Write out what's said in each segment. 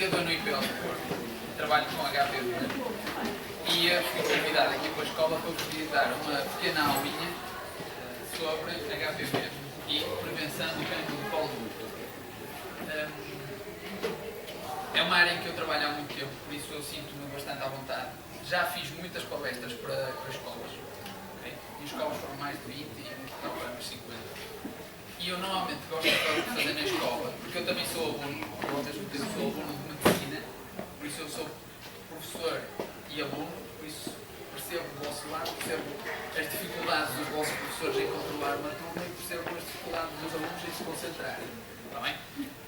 investigador no IPO do Porto, trabalho com HPV e fui convidado aqui para a escola para vos dar uma pequena aulinha sobre HPV e prevenção do cancro do colo do útero. É uma área em que eu trabalho há muito tempo, por isso eu sinto-me bastante à vontade. Já fiz muitas palestras para escolas, okay? E escolas foram mais de 20 e não para 50. E eu normalmente gosto de fazer na escola, porque eu também sou aluno, ao mesmo tempo sou aluno de medicina, por isso eu sou professor e aluno, por isso percebo o vosso lado, percebo as dificuldades dos vossos professores em controlar uma turma e percebo as dificuldades dos alunos em se concentrarem. Está bem?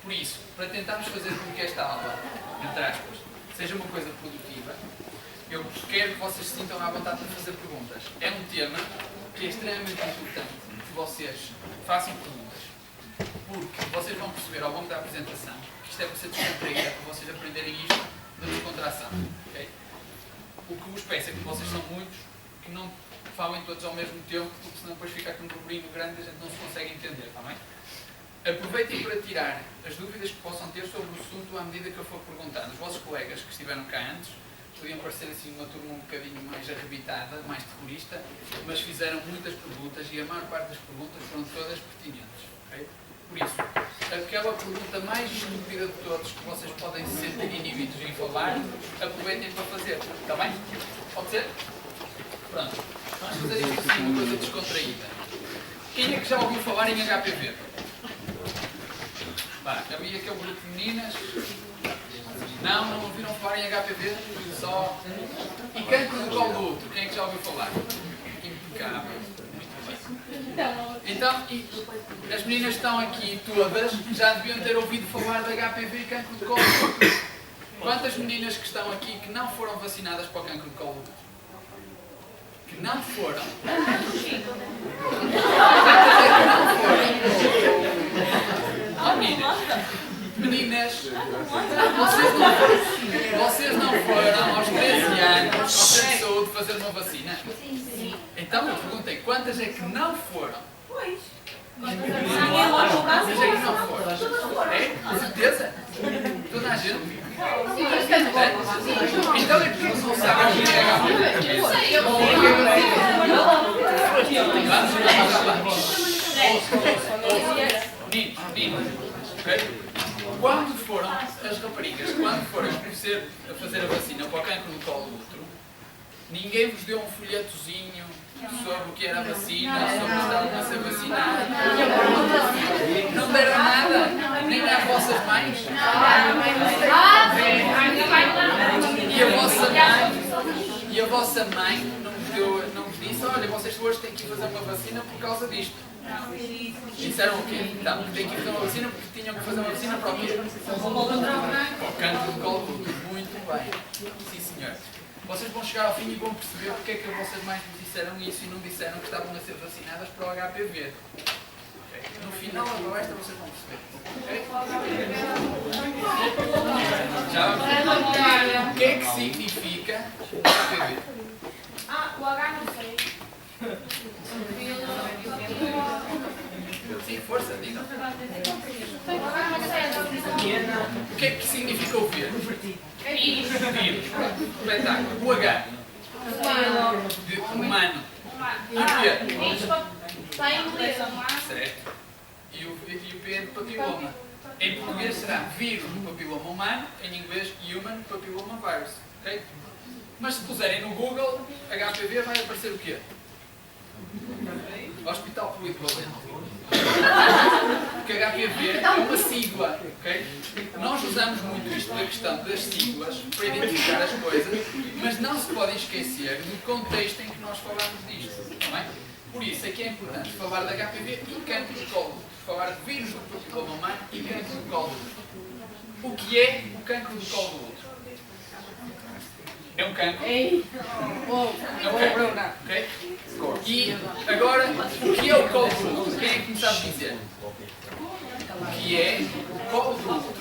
Por isso, para tentarmos fazer com que esta aula, entre aspas, seja uma coisa produtiva, eu quero que vocês se sintam à vontade para fazer perguntas. É um tema que é extremamente importante que vocês façam perguntas, porque vocês vão perceber ao longo da apresentação que isto é para ser descontraído, para vocês aprenderem isto da descontração. Okay? O que vos peço é que vocês são muitos, que não falem todos ao mesmo tempo, porque senão depois fica aqui um burburinho grande e a gente não se consegue entender, está bem? Aproveitem para tirar as dúvidas que possam ter sobre o assunto à medida que eu for perguntando. Os vossos colegas que estiveram cá antes podiam parecer assim uma turma um bocadinho mais arrebitada, mais terrorista, mas fizeram muitas perguntas e a maior parte das perguntas foram todas pertinentes. Okay? Por isso, aquela pergunta mais estúpida de todos que vocês podem se sentir inibidos em falar, aproveitem para fazer. Está bem? Pode ser? Pronto. Vamos fazer isto assim, uma coisa descontraída. Quem é que já ouviu falar em HPV? Havia aquele grupo de meninas. Não ouviram falar em HPV? Só. E cancro do colo do útero? Quem é que já ouviu falar? Impecável. Muito bem. Então, as meninas que estão aqui todas já deviam ter ouvido falar de HPV e cancro do colo do útero. Quantas meninas que estão aqui que não foram vacinadas para o cancro do colo do útero? Que não foram? Quantas é que não foram? Meninas, vocês não foram aos 13 anos ao centro de saúde fazer uma vacina? Então eu perguntei, quantas é que não foram? Pois. Quantas é que não foram? É? Certeza? Toda a gente? Então é que eles não sabem o que é HPV. Meninos, quando foram as raparigas, quando foram a fazer a vacina para o cancro do colo do útero, ninguém vos deu um folhetozinho sobre o que era a vacina, sobre que estavam a ser vacinados. Não deram nada, nem às vossas mães. E a vossa mãe não vos disse, olha, vocês hoje têm que ir fazer uma vacina por causa disto. Disseram o quê? Então, têm que ir fazer uma vacina porque tinham que fazer uma vacina para o quê? Para o cancro do colo do útero. Muito bem. Sim, senhor. Vocês vão chegar ao fim e vão perceber porque é que vossas mães vos disseram isso e não disseram que estavam a ser vacinadas para o HPV. Okay. No final da palestra vocês vão perceber. Okay? Já vamos ver. O que é que significa HPV? O H não sei. Sim, força, digam. O que é que significa o V? Vírus. Espetáculo. O H? De humano. E o P? Está em inglês. Certo. E o P é de papiloma. Em português será vírus do papiloma humano, em inglês human papilloma virus. Okay? Mas se puserem no Google, HPV vai aparecer o quê? Hospital Público Valente. Porque HPV é uma sigla, ok? Nós usamos muito isto da questão das siglas para identificar as coisas, mas não se podem esquecer do contexto em que nós falamos disto, está bem? Por isso é que é importante falar de HPV e cancro do colo do útero, falar de vírus do papiloma humano e cancro do colo do útero. O que é o cancro do colo do útero? É um cancro? É um cancro, ok? E agora, o que é o colo do útero? Quem é que me sabe dizer? O que é o colo do útero?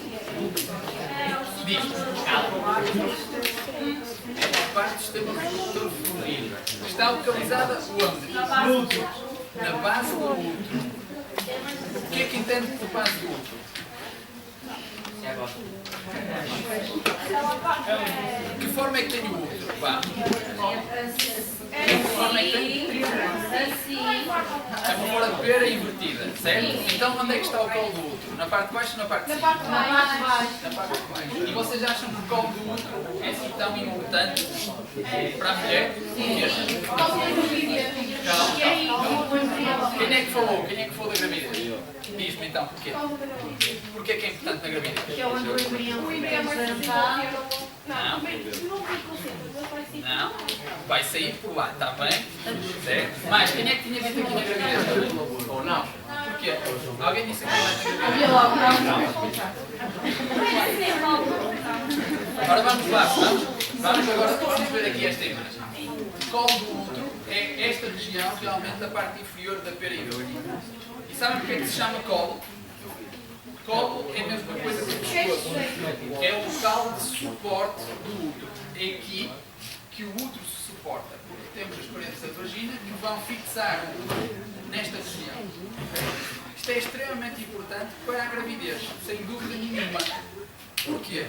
Diz. É uma parte do sistema reprodutor feminino. Está localizada onde? No útero. Na base do útero. O que é que entende por base do útero? Que forma é que tem o útero? Vá. Que forma é que tem? É uma forma de pera invertida, certo? Então onde é que está o colo do útero? Na parte de baixo ou na parte de cima? Na parte de baixo. E vocês acham que o colo do útero é assim tão importante para a mulher? Calma. Quem é que falou? Quem é que falou da gravidez? Diz-me então porquê. Porquê é que é importante na gravidez? Não. Vai sair por lá, está bem? Certo? Mas quem é que tinha dito aqui na gravidez? Ou não? Porquê? Alguém disse aqui na gravidez? Agora vamos lá, vamos agora vamos ver aqui esta imagem. O colo do útero é esta região, realmente a parte inferior da pera invertida. E sabem porque é que se chama colo? Colo é a mesma coisa que o pescoço. É o local de suporte do útero. É aqui que o útero se suporta. Porque temos as paredes da vagina que vão fixar o útero nesta região. Isto é extremamente importante para a gravidez, sem dúvida nenhuma. Porquê?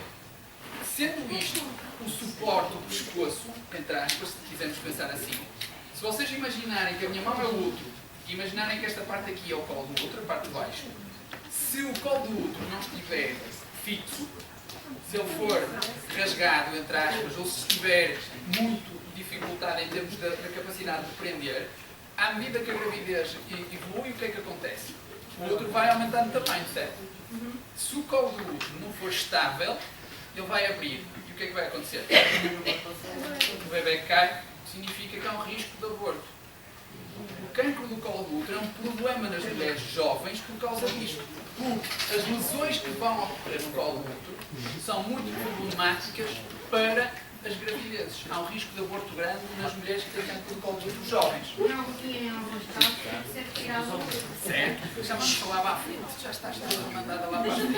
Sendo isto o suporte do pescoço, entre aspas, se quisermos pensar assim, se vocês imaginarem que a minha mão é o útero, e imaginarem que esta parte aqui é o colo do útero, a parte de baixo, se o colo do útero não estiver fixo, se ele for rasgado, entre aspas, ou se estiver muito dificultado em termos da capacidade de prender, à medida que a gravidez evolui, o que é que acontece? O útero vai aumentando de tamanho, certo? Se o colo do útero não for estável, ele vai abrir. E o que é que vai acontecer? O bebê cai, significa que há um risco de aborto. O cancro do colo do útero é um problema nas mulheres jovens por causa disto. Porque as lesões que vão ocorrer no colo do útero são muito problemáticas para as gravidezes. Há um risco de aborto grande nas mulheres que têm cancro do colo do útero jovens. Certo? Já vamos falar lá à frente. Já estás toda mandada lá para a frente.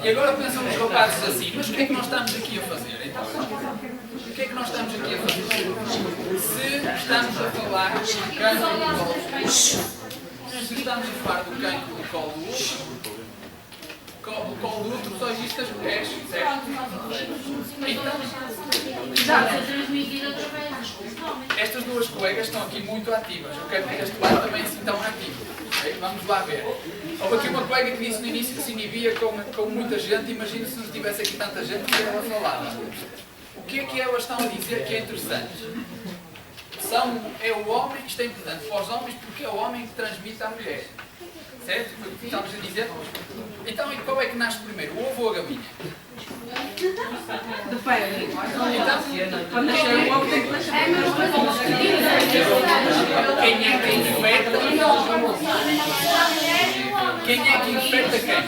Agora pensam os rapazes assim, mas o que é que nós estamos aqui a fazer? Então, o que é que nós estamos aqui a fazer? Se estamos a falar do cancro do colo do útero, se estamos a falar do cancro do colo do útero, o colo do útero só existe as mulheres, certo? Então, estas duas colegas estão aqui muito ativas. Eu quero que este lado também se estão ativos. Okay? Vamos lá ver. Houve aqui uma colega que disse no início que se inibia com muita gente. Imagina se não tivesse aqui tanta gente que ela falava. O que é que elas estão a dizer que é interessante? É o homem, isto é importante para os homens porque é o homem que transmite à mulher. Certo? Foi o que estavas a dizer? Então, e qual é que nasce primeiro? O ovo ou a galinha? Depende. Então, Quando nascer o ovo tem que nascer quem é que infecta? Quem é que infecta quem?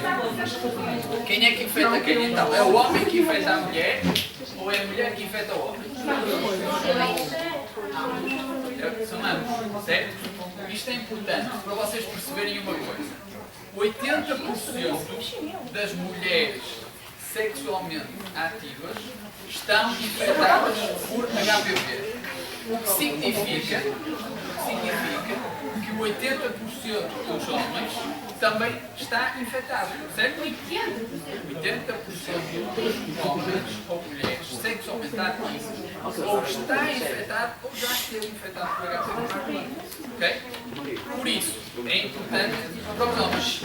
Quem é que infecta quem? Então, é o homem que infecta a mulher ou é a mulher que infecta o homem? São ambos, certo? Isto é importante para vocês perceberem uma coisa. 80% das mulheres sexualmente ativas estão infectadas por HPV. O que significa que o 80% dos homens também está infectado, certo? 80% dos homens ou mulheres sexualmente ativos ou está infectado ou já esteve infectado por HPV. Ok? Por isso, é importante para os homens.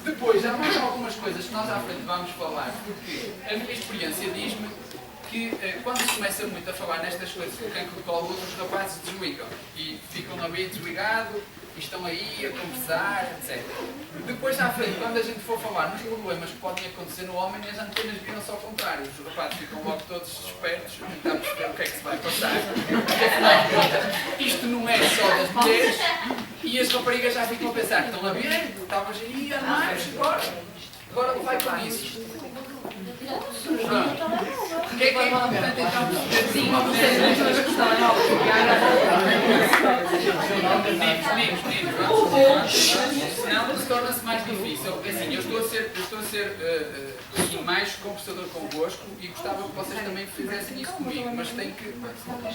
Depois, há mais algumas coisas que nós à frente vamos falar, porque a minha experiência diz-me que quando se começa muito a falar nestas coisas do cancro do colo do útero, os rapazes desligam e ficam ali desligados e estão aí a conversar, etc. Depois à frente, quando a gente for falar nos problemas que podem acontecer no homem, as antenas viram-se ao contrário. Os rapazes ficam logo todos despertos, a tentar perceber o que é que se vai passar. Porque afinal de contas, isto não é só das mulheres e as raparigas já ficam a pensar, estão a ver, estavas aí, agora vai com isso. O que é importante então perceber? Sim, senão se torna-se mais difícil. Assim, eu estou a ser mais conversador convosco e gostava que vocês também fizessem isso comigo, mas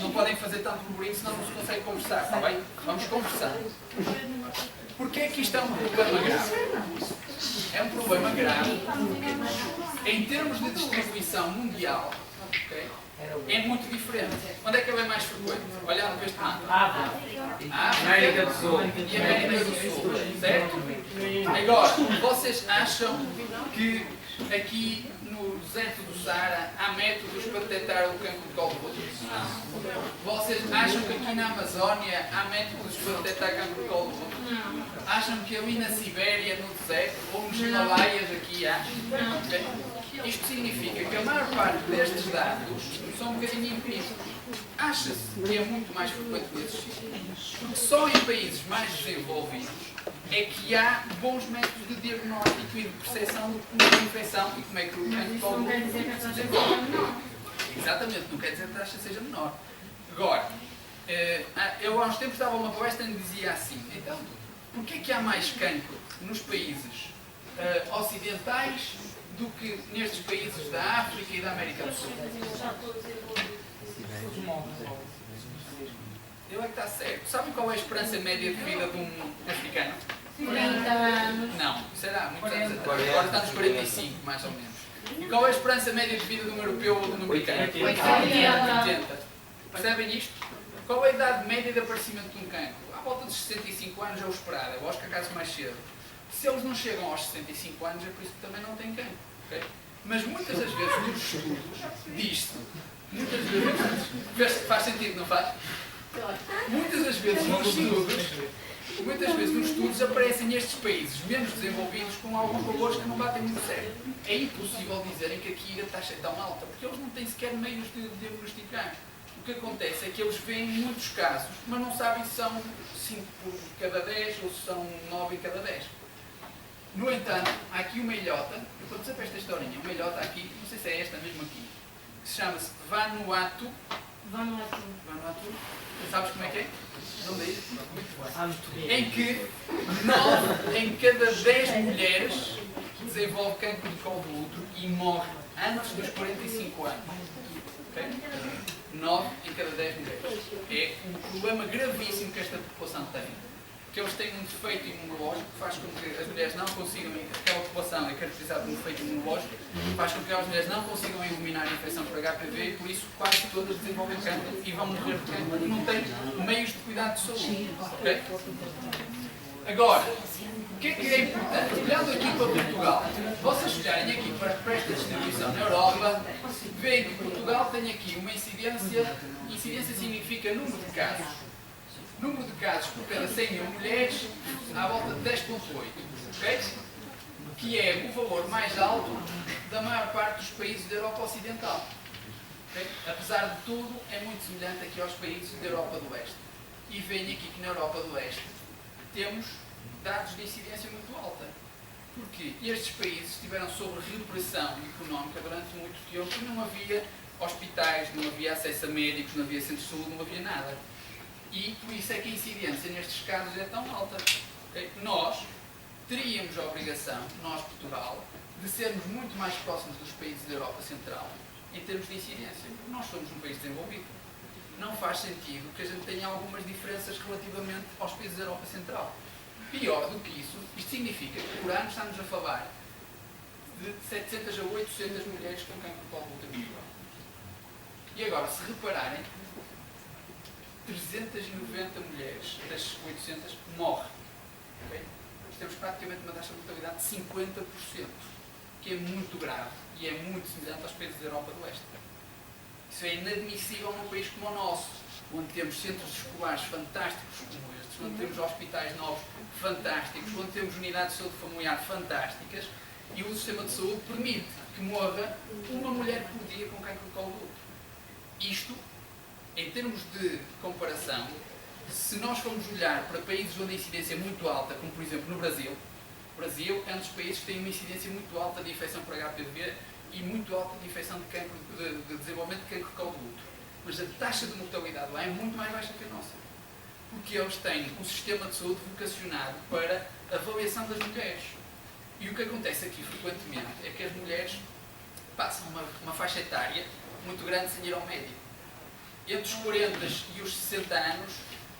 não podem fazer tanto burburinho, senão não se consegue conversar, está bem? Vamos conversar. Porquê é que isto é um problema grave? é um problema grave. Em termos de distribuição mundial, okay, é muito diferente. Onde é que ele é mais frequente? Olhando para este mapa. América do Sul. E América do Sul, certo? Agora, vocês acham que aqui no deserto do Saara há métodos para detectar o cancro de colo de útero? Vocês acham que aqui na Amazónia há métodos para detectar cancro de colo de útero? Acham que ali na Sibéria, no deserto, ou nos Himalaias aqui há? Okay? Isto significa que a maior parte destes dados são um bocadinho empíricos. Acha-se que é muito mais frequente nesses sítios, porque só em países mais desenvolvidos é que há bons métodos de diagnóstico e de percepção de como é a infecção e como é que o cancro de colo de útero se desenvolve. Exatamente, não quer dizer que a taxa seja menor. Agora, eu há uns tempos dava uma palestra e dizia assim, então, porquê é que há mais cancro nos países ocidentais do que nestes países da África e da América do Sul? Eu é que está certo. Sabem qual é a esperança média de vida de um africano? 40 anos. Não, será muitos anos atrás. Agora está nos 45, mais ou menos. E qual é a esperança média de vida de um europeu ou de um americano? 80. Percebem isto? Qual é a idade média de aparecimento de um cancro? À volta dos 65 anos é o esperado. Eu acho que acaso mais cedo. Se eles não chegam aos 65 anos, é por isso que também não têm cancro. Okay? Mas muitas das vezes nos estudos diz-se, muitas vezes, faz sentido, não faz? Muitas das vezes nos estudos aparecem estes países menos desenvolvidos com alguns valores que não batem muito certo. É impossível dizerem que aqui a taxa é tão alta, porque eles não têm sequer meios de diagnosticar. O que acontece é que eles veem muitos casos, mas não sabem se são 5 por cada 10 ou se são 9 em cada 10. No entanto, há aqui uma ilhota, eu estou a dizer para esta historinha, uma ilhota aqui, não sei se é esta mesmo aqui, que se chama-se Vanuatu. Sabes como é que é? Não diz? Em que 9 em cada 10 mulheres desenvolve cancro de colo de útero e morre antes dos 45 anos. Okay? 9 em cada 10 mulheres. É um problema gravíssimo que esta população tem. Que eles têm um defeito imunológico que faz com que as mulheres não consigam, aquela população é caracterizada por um defeito imunológico, faz com que as mulheres não consigam eliminar a infecção por HPV e por isso quase todas desenvolvem cancro e vão morrer de cancro e não têm meios de cuidado de saúde. Okay? Agora, o que é importante? Olhando aqui para Portugal, vocês olharem aqui para esta distribuição na Europa, veem que Portugal tem aqui uma incidência significa número de casos. Número de casos por cada 100 mil mulheres, à volta de 10,8, okay? Que é o valor mais alto da maior parte dos países da Europa Ocidental. Okay? Apesar de tudo, é muito semelhante aqui aos países da Europa do Leste. E veem aqui que na Europa do Leste temos dados de incidência muito alta. Porque estes países estiveram sob repressão económica durante muito tempo e não havia hospitais, não havia acesso a médicos, não havia centros de saúde, não havia nada. E por isso é que a incidência nestes casos é tão alta. Okay? Nós teríamos a obrigação, nós Portugal, de sermos muito mais próximos dos países da Europa Central em termos de incidência, porque nós somos um país desenvolvido. Não faz sentido que a gente tenha algumas diferenças relativamente aos países da Europa Central. Pior do que isso, isto significa que por ano estamos a falar de 700 a 800 mulheres com cancro de colo de útero em Portugal. E agora, se repararem, 390 mulheres das 800 morrem. Okay? Nós temos praticamente uma taxa de mortalidade de 50%, que é muito grave e é muito semelhante aos países da Europa do Leste. Isso é inadmissível num país como o nosso, onde temos centros escolares fantásticos como estes, onde temos hospitais novos fantásticos, onde temos unidades de saúde familiar fantásticas e o sistema de saúde permite que morra uma mulher por dia com cancro de colo de útero. Isto, em termos de comparação, se nós formos olhar para países onde a incidência é muito alta, como por exemplo no Brasil, o Brasil é um dos países que tem uma incidência muito alta de infecção por HPV e muito alta de infecção de cancro, de desenvolvimento de cancro de colo de útero. Mas a taxa de mortalidade lá é muito mais baixa que a nossa. Porque eles têm um sistema de saúde vocacionado para a avaliação das mulheres. E o que acontece aqui frequentemente é que as mulheres passam uma faixa etária muito grande sem ir ao médico. Entre os 40 e os 60 anos,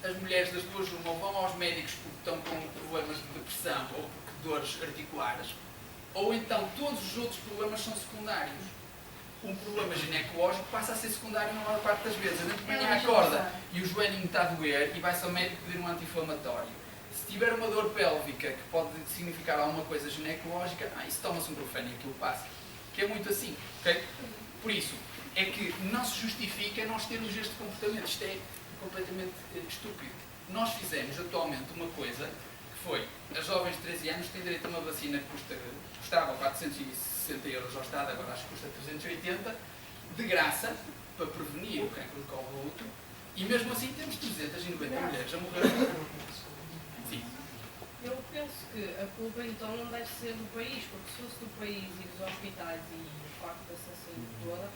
as mulheres das duas uma vão aos médicos porque estão com problemas de depressão ou porque dores articulares, ou então todos os outros problemas são secundários. Um problema ginecológico passa a ser secundário na maior parte das vezes. A gente de manhã acorda e o joelhinho está a doer e vai-se ao médico pedir um anti-inflamatório. Se tiver uma dor pélvica que pode significar alguma coisa ginecológica, isso toma-se um brufeno e aquilo passa. Que é muito assim, ok? Por isso, é que não se justifica nós termos este comportamento. Isto é completamente estúpido. Nós fizemos atualmente uma coisa que foi, as jovens de 13 anos têm direito a uma vacina que custava 460 euros ao Estado, agora acho que custa 380, de graça, para prevenir o cancro de colo do útero, e mesmo assim temos 390 mulheres a morrer. Sim. Eu penso que a culpa então não deve ser do país, porque se fosse do país e dos hospitais e o facto dessa saúde toda,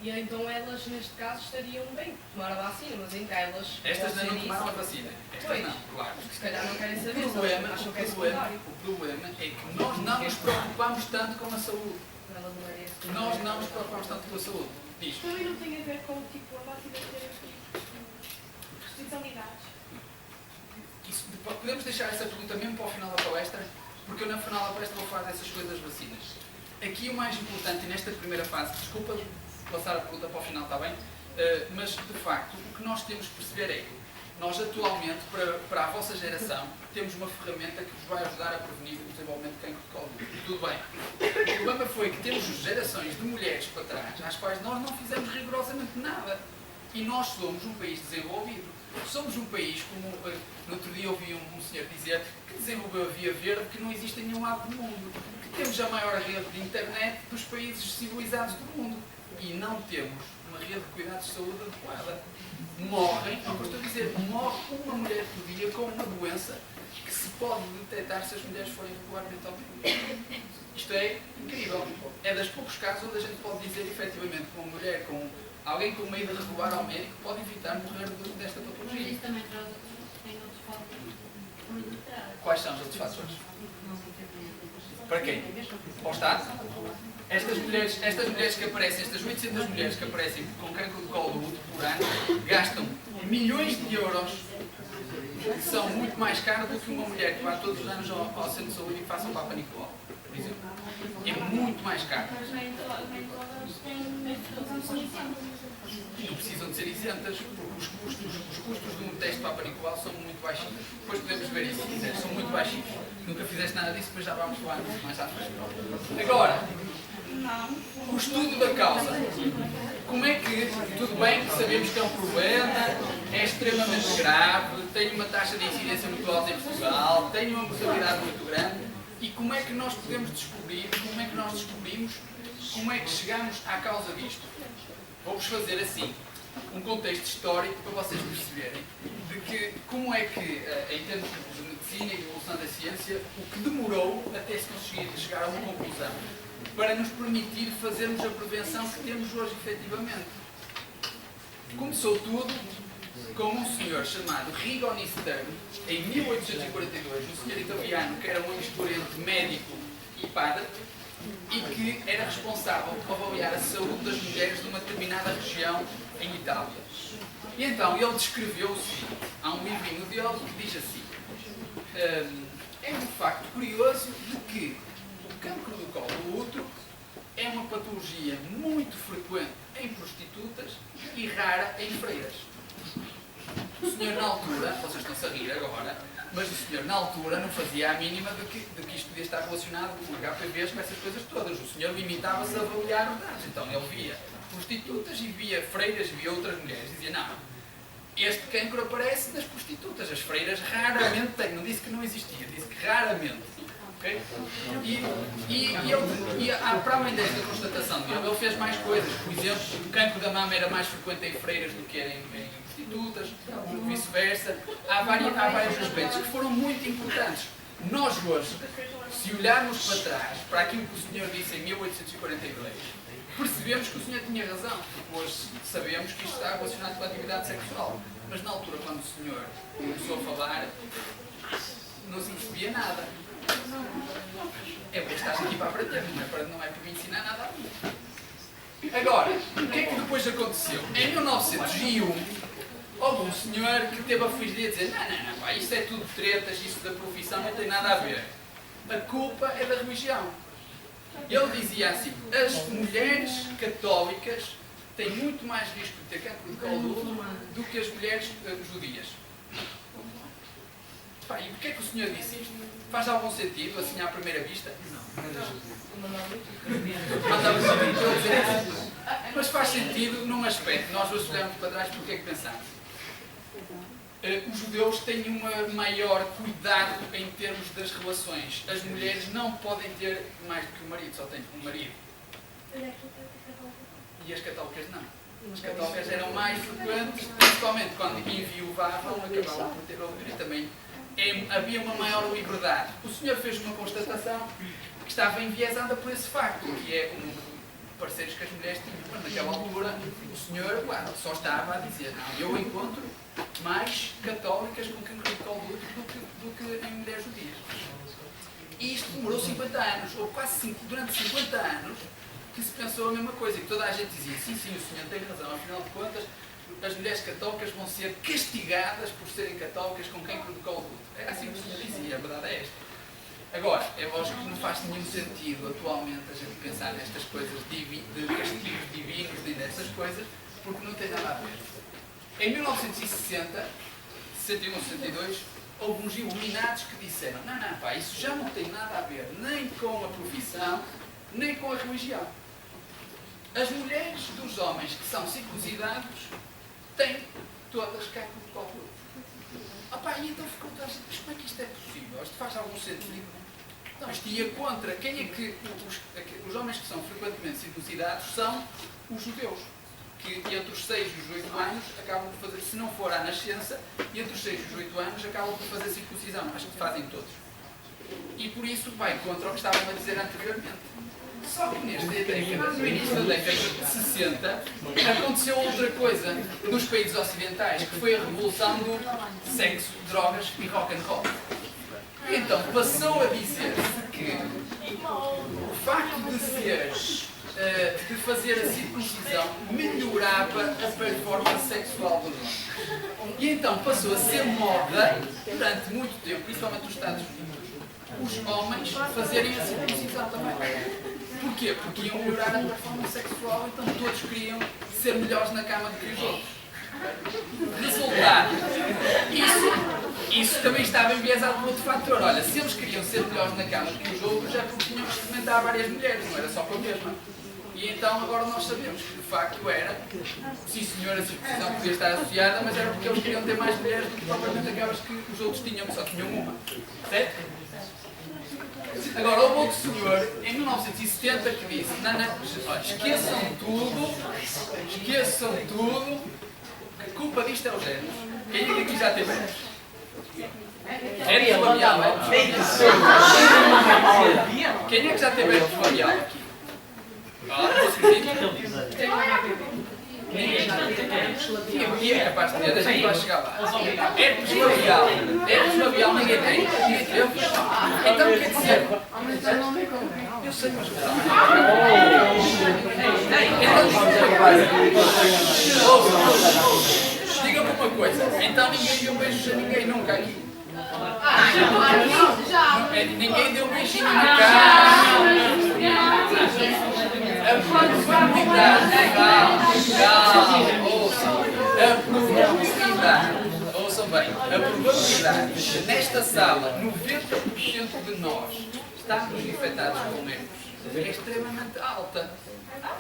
e então elas neste caso estariam bem, tomar a vacina, mas em que elas... Estas ainda não tomaram a vacina. Estas não, claro. Porque se calhar não querem saber, O problema é que nós não nos preocupamos tanto com a saúde. Nós não nos preocupamos tanto com a saúde. Diz. Também não tem a ver com tipo, a vacina ter aqui responsabilidades. Podemos deixar essa pergunta mesmo para o final da palestra, porque eu no final da palestra vou falar dessas coisas das vacinas. Aqui o mais importante, nesta primeira fase, desculpa passar a pergunta para o final, está bem? Mas, de facto, o que nós temos que perceber é que nós atualmente, para a vossa geração, temos uma ferramenta que vos vai ajudar a prevenir o desenvolvimento de cancro de colo do útero. Tudo bem. O problema foi que temos gerações de mulheres para trás, às quais nós não fizemos rigorosamente nada. E nós somos um país desenvolvido. Somos um país, como no outro dia ouvi um senhor dizer, que desenvolveu a Via Verde, que não existe em nenhum lado do mundo. Que temos a maior rede de internet dos países civilizados do mundo. E não temos uma rede de cuidados de saúde adequada. Morrem, não estou a dizer, morre uma mulher por dia com uma doença que se pode detectar se as mulheres forem regularmente ao médico. Isto é incrível. É dos poucos casos onde a gente pode dizer, efetivamente, que uma mulher com alguém com medo de regular ao médico pode evitar morrer desta Mas patologia. isso também tem outros fatores. Quais são os outros fatores? Para quem? Para o Estado? Estas mulheres que aparecem, estas 800 mulheres que aparecem com cancro de colo do útero por ano, gastam milhões de euros, que são muito mais caros do que uma mulher que vai todos os anos ao centro de saúde e faça um Papa Nicolau, por exemplo. É muito mais caro. Mas nem todas são isentas. E não precisam de ser isentas, porque os custos de um teste Papa Nicolau são muito baixinhos. Depois podemos ver isso, se quiseres, são muito baixinhos. Nunca fizeste nada disso, depois já vamos falar mais à frente. Agora, o estudo da causa. Como é que, tudo bem que sabemos que é um problema, é extremamente grave, tem uma taxa de incidência muito alta em Portugal, tem uma mortalidade muito grande, e como é que nós podemos descobrir, como é que nós descobrimos, como é que chegamos à causa disto? Vou-vos fazer assim, um contexto histórico para vocês perceberem de que, como é que, em termos de medicina e de evolução da ciência, o que demorou até se conseguir chegar a uma conclusão para nos permitir fazermos a prevenção que temos hoje, efetivamente. Começou tudo com um senhor chamado Rigoni Stern, em 1842, um senhor italiano que era uma mistura entre médico e padre, e que era responsável por avaliar a saúde das mulheres de uma determinada região em Itália. E então ele descreveu o seguinte, há um livrinho dele que diz assim, é um facto curioso de que o cancro do colo do útero é uma patologia muito frequente em prostitutas e rara em freiras. O senhor na altura, vocês estão-se a rir agora, mas o senhor na altura não fazia a mínima de que isto podia estar relacionado com HPVs, com essas coisas todas. O senhor limitava-se a avaliar os dados. Então ele via prostitutas e via freiras e via outras mulheres. Dizia, não, este cancro aparece nas prostitutas. As freiras raramente têm. Não disse que não existia, disse que raramente. Okay? Para além desta constatação dele, ele fez mais coisas. Por exemplo, o cancro da mama era mais frequente em freiras do que era em prostitutas, vice-versa. Há vários aspectos que foram muito importantes. Nós hoje, se olharmos para trás, para aquilo que o senhor disse em 1842, percebemos que o senhor tinha razão, porque hoje sabemos que isto está relacionado com a atividade sexual. Mas na altura, quando o senhor começou a falar, não se percebia nada. É porque estás aqui para aprender, não é para me ensinar nada a mim. Agora, o que é que depois aconteceu? Em 1901, Houve um senhor que teve a fugir a dizer não, pá, isto é tudo tretas, isso da profissão não tem nada a ver. A culpa é da religião. Ele dizia assim, as mulheres católicas têm muito mais risco de ter cancro de colo do útero do que as mulheres judias. Pá, e porquê é que o senhor disse isto? Faz algum sentido, assim à primeira vista? Mas faz sentido num aspecto. Nós hoje olhamos para trás porque é que pensamos? Os judeus têm um maior cuidado em termos das relações. As mulheres não podem ter mais do que um marido, só têm um marido. E as católicas não. As católicas eram mais frequentes, principalmente quando enviuvavam, acabavam por ter outro. E também havia uma maior liberdade. O senhor fez uma constatação que estava enviesada por esse facto, que é parceiros que as mulheres tinham. Mas naquela altura o senhor só estava a dizer, não, eu encontro mais católicas com cancro de colo do útero do que em mulheres judias. E isto demorou 50 anos, ou quase durante 50 anos, que se pensou a mesma coisa, e que toda a gente dizia, sim, o senhor tem razão, afinal de contas, as mulheres católicas vão ser castigadas por serem católicas com cancro de colo do útero. Era assim que o senhor dizia, a verdade é esta. Agora, é lógico que não faz nenhum sentido atualmente a gente pensar nestas coisas de castigos divinos, nem dessas coisas, porque não tem nada a ver. Em 1960, 61, 62, houve uns iluminados que disseram, não, pá, isso já não tem nada a ver nem com a profissão, nem com a religião. As mulheres dos homens que são circuncidados têm todas cancro de colo do útero. E então ficou toda a gente, mas como é que isto é possível? Isto faz algum sentido? Então, isto ia contra. Quem é que os homens que são frequentemente circuncidados são os judeus, que entre os 6 e os 8 anos acabam por fazer, se não for à nascença, entre os 6 e os 8 anos acabam por fazer circuncisão. Acho que fazem todos. E por isso vai contra o que estavam a dizer anteriormente. Só que nesta década, no início da década de 60, aconteceu outra coisa nos países ocidentais, que foi a revolução do sexo, drogas e rock and roll. E então passou a dizer-se que o facto de fazer a circuncisão melhorava a performance sexual dos homens. E então passou a ser moda, durante muito tempo, principalmente nos Estados Unidos, os homens fazerem a circuncisão também. Porquê? Porque iam melhorar a performance sexual, então todos queriam ser melhores na cama do que os outros. Resultado, isso também estava enviesado por outro fator. Olha, se eles queriam ser melhores na cama do que os outros, já porque tinham que experimentar várias mulheres, não era só com a mesma. E então agora nós sabemos que de facto era, sim senhor, a circuncisão podia estar associada, mas era porque eles queriam ter mais mulheres do que propriamente aquelas que os outros tinham, que só tinham uma. Certo? Agora, houve outro senhor, em 1970, que disse, olha, esqueçam tudo, a culpa disto é os géneros. Quem é que aqui já teve géneros? Herpes labial, quem é que já teve herpes labial aqui? Ninguém é capaz de ter, a gente vai chegar lá. Herpes labial ninguém tem. Ninguém teve. Então quer dizer, eu sei, mas diga-me uma coisa, então ninguém deu beijos a ninguém nunca aqui? Ninguém deu beijinho na cara. A probabilidade nesta sala, 90% de nós estamos infectados com herpes é extremamente alta.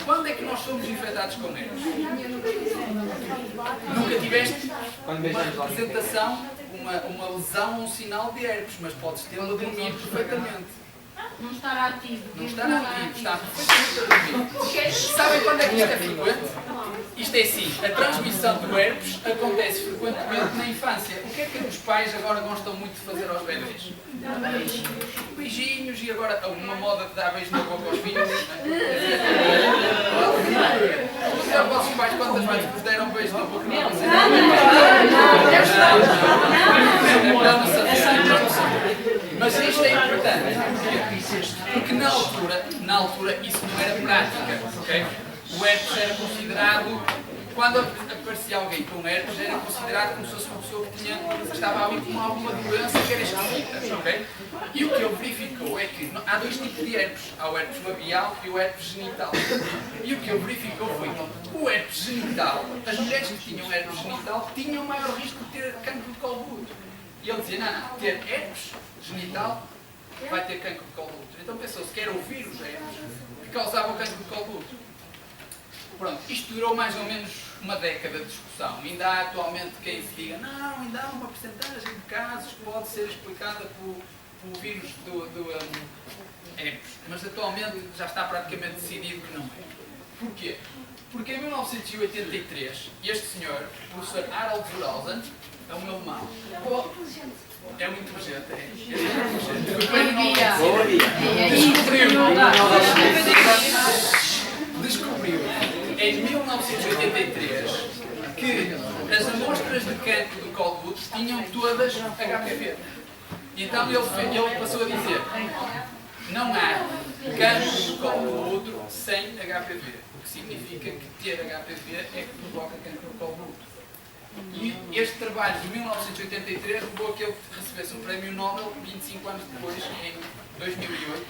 Quando é que nós somos infectados com herpes? Nunca tiveste uma apresentação, uma lesão ou um sinal de herpes, mas podes tê-lo a dormir perfeitamente. Não estar ativo. Não estar ativo, está perfeitamente a dormir. Sabem quando é que isto é frequente? Isto é assim, a transmissão do herpes acontece frequentemente na infância. O que é que os pais agora gostam muito de fazer aos bebês? Beijinhos, e agora uma moda de dar beijo na boca aos filhos. Os vossos pais quantas vezes vos deram beijo na boca? Mas isto é importante, porque na altura isso não era prática, ok? O herpes era considerado quando aparecia alguém com herpes, era considerado como se fosse uma pessoa que estava ali com alguma doença que era esquisita, ok? E o que ele verificou é que há dois tipos de herpes. Há o herpes labial e o herpes genital. E o que ele verificou foi que o herpes genital, as mulheres que tinham herpes genital tinham maior risco de ter cancro de colo de útero. E ele dizia, não, ter herpes genital vai ter cancro de colo de útero. Então pensou-se que era o vírus herpes que causava o cancro de colo de útero. Pronto, isto durou mais ou menos uma década de discussão. Ainda há atualmente quem se diga, não, ainda há uma porcentagem de casos que pode ser explicada pelo vírus do herpes. Mas atualmente já está praticamente decidido que não é. Porquê? Porque em 1983, este senhor, o professor Harold Rosen, é um alemão. É muito inteligente, descobriu em 1983 que as amostras de cancro do colo de útero tinham todas HPV. Então ele passou a dizer, não há cancro do colo do útero sem HPV, o que significa que ter HPV é que provoca cancro do colo do útero. E este trabalho de 1983 levou a que ele recebesse um prémio Nobel 25 anos depois, em 2008,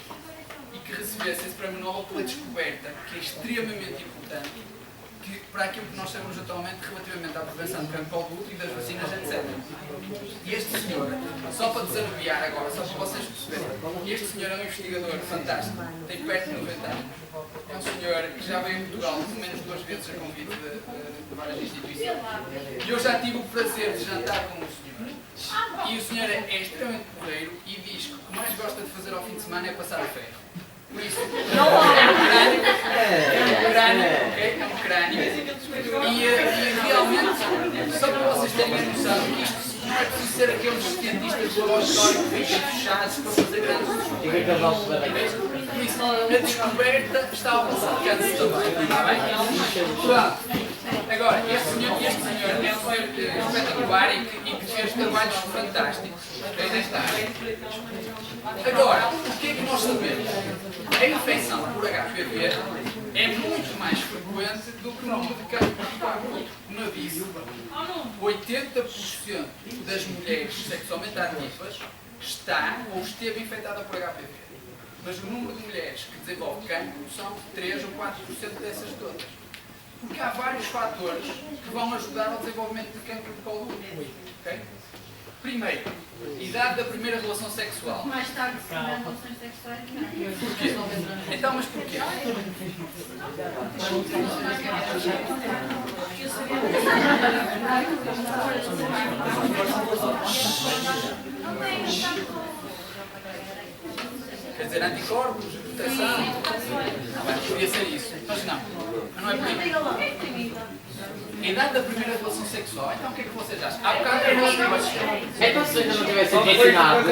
e que recebesse esse prémio Nobel pela descoberta, que é extremamente importante, que, para aquilo que nós sabemos atualmente relativamente à prevenção do cancro de colo do útero e das vacinas, etc. E este senhor, só para desanuviar agora, só para vocês perceberem, este senhor é um investigador fantástico, tem perto de 90 anos. É um senhor que já veio a Portugal pelo menos 2 vezes a convite de várias instituições. E eu já tive o prazer de jantar com o senhor. E o senhor é extremamente porreiro e diz que o que mais gosta de fazer ao fim de semana é passar a ferro. Por isso, é um crânio. E realmente, só para vocês terem a noção, que isto não é preciso ser aqueles cientistas do laboratório que ficam fechados para fazer grandes descobertas. Por isso, a descoberta está ao vosso alcance também. Está bem? Pronto. Agora, este senhor é um senhor espetacular e que fez trabalhos fantásticos nesta área. Agora, o que é que nós sabemos? A infecção por HPV é muito mais frequente do que o número de casos de colo. Como eu disse, 80% das mulheres sexualmente ativas está ou esteve infectada por HPV. Mas o número de mulheres que desenvolvem cancro são 3 ou 4% dessas todas. Porque há vários fatores que vão ajudar ao desenvolvimento de cancro de colo do útero. Okay? Primeiro, idade da primeira relação sexual. Mais tarde, se tiver relações sexuais, não. Porquê? Então, mas porquê? Quer dizer, anticorpos, proteção. Podia ser isso. Mas não é por aí. A idade da primeira relação sexual. Então o que é que vocês acham? Há bocado eu não É como se ainda não tivesse ensinado.